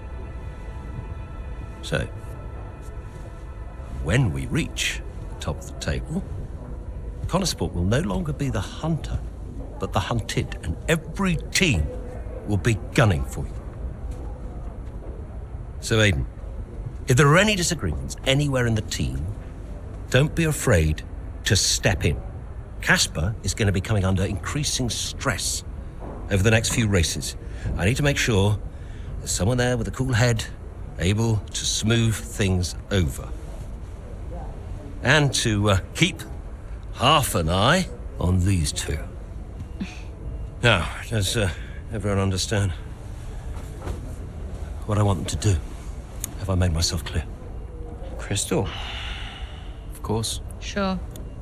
So, when we reach the top of the table, Connor Sport will no longer be the hunter, but the hunted, and every team will be gunning for you. So, Aiden, if there are any disagreements anywhere in the team, don't be afraid to step in. Casper is going to be coming under increasing stress over the next few races. I need to make sure there's someone there with a cool head, able to smooth things over. And to keep half an eye on these two. Now, does everyone understand what I want them to do? Have I made myself clear? Crystal? Of course. Sure.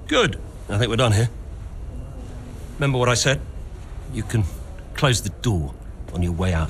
Good. I think we're done here. Remember what I said? You can close the door on your way out.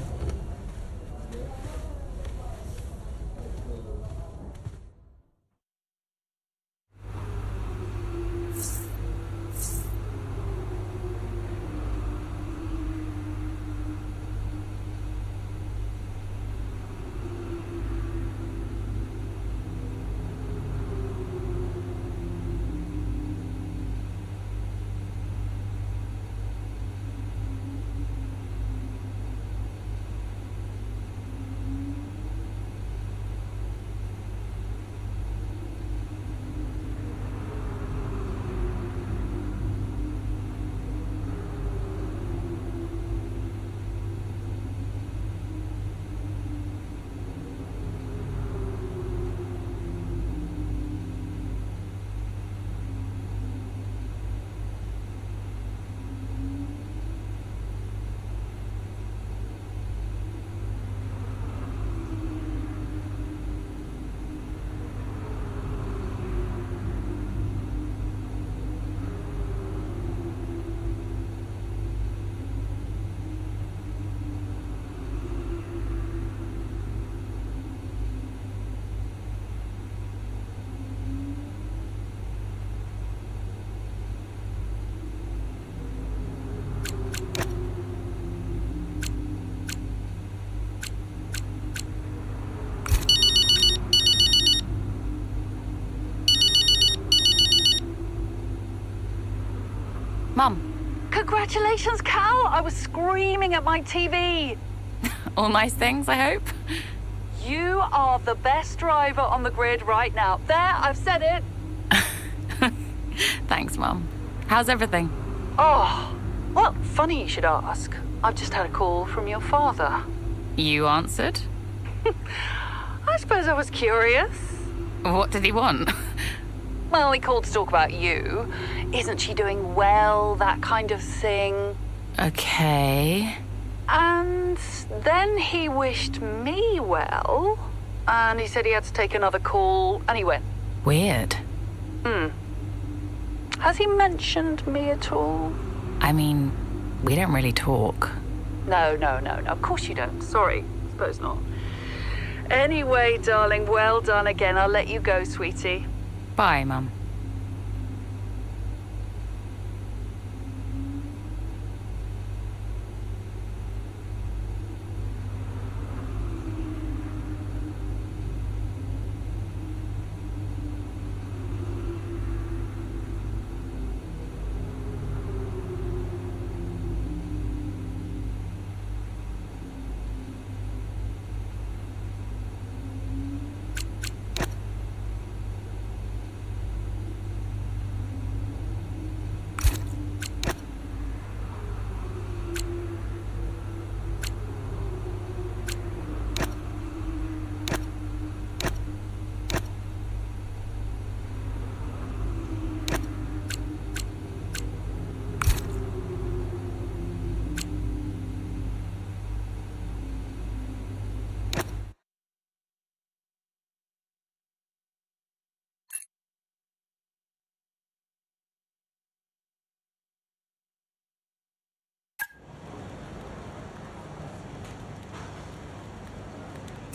Mum. Congratulations, Cal! I was screaming at my TV. All nice things, I hope. You are the best driver on the grid right now. There, I've said it. Thanks, Mum. How's everything? Oh, well, funny you should ask. I've just had a call from your father. You answered? I suppose I was curious. What did he want? Well, he called to talk about you. Isn't she doing well? That kind of thing. Okay. And then he wished me well. And he said he had to take another call, and he went. Weird. Has he mentioned me at all? I mean, we don't really talk. No. Of course you don't. Sorry. Suppose not. Anyway, darling, well done again. I'll let you go, sweetie. Bye, Mum.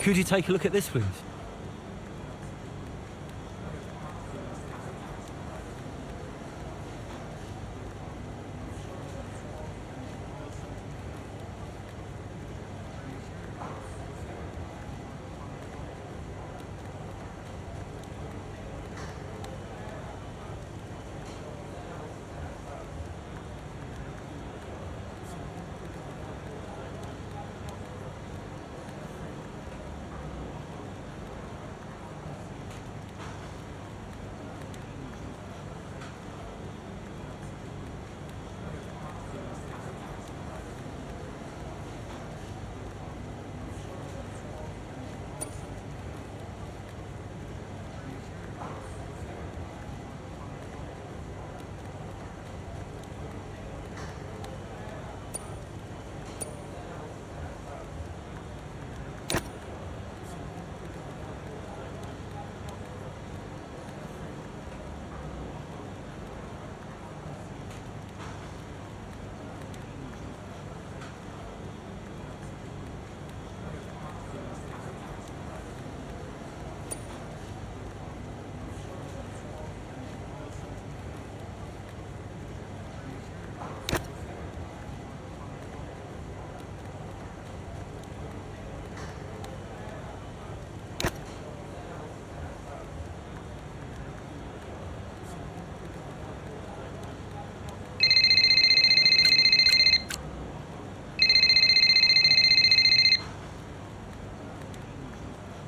Could you take a look at this, please?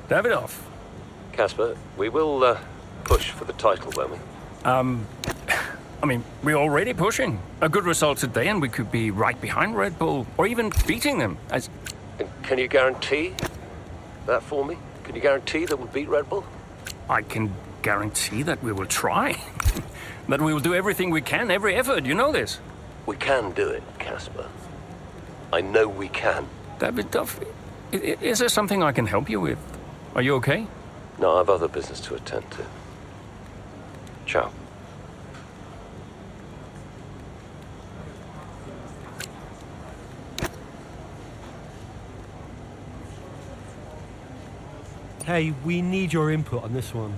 Davidoff. Casper, we will push for the title, won't we? I mean, we're already pushing. A good result today and we could be right behind Red Bull, or even beating them. And can you guarantee that for me? Can you guarantee that we'll beat Red Bull? I can guarantee that we will try. That we will do everything we can, every effort, you know this. We can do it, Casper. I know we can. Davidoff, is there something I can help you with? Are you okay? No, I have other business to attend to. Ciao. Hey, we need your input on this one.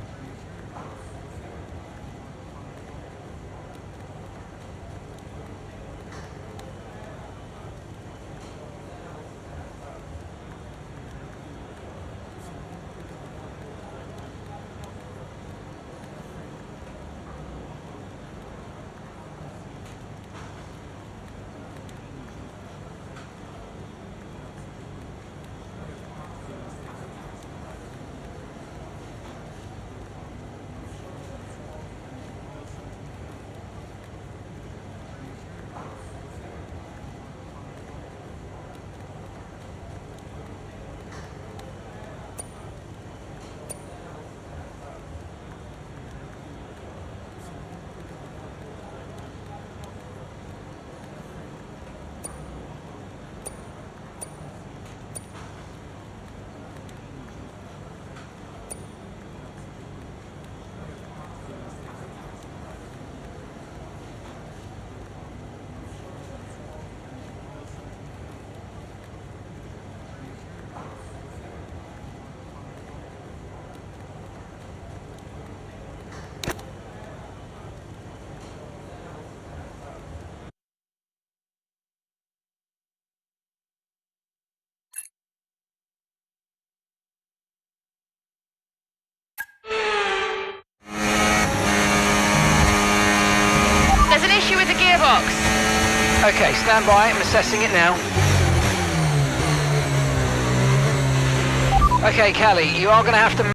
There's an issue with the gearbox. Okay, stand by. I'm assessing it now. Okay, Callie, you are going to have to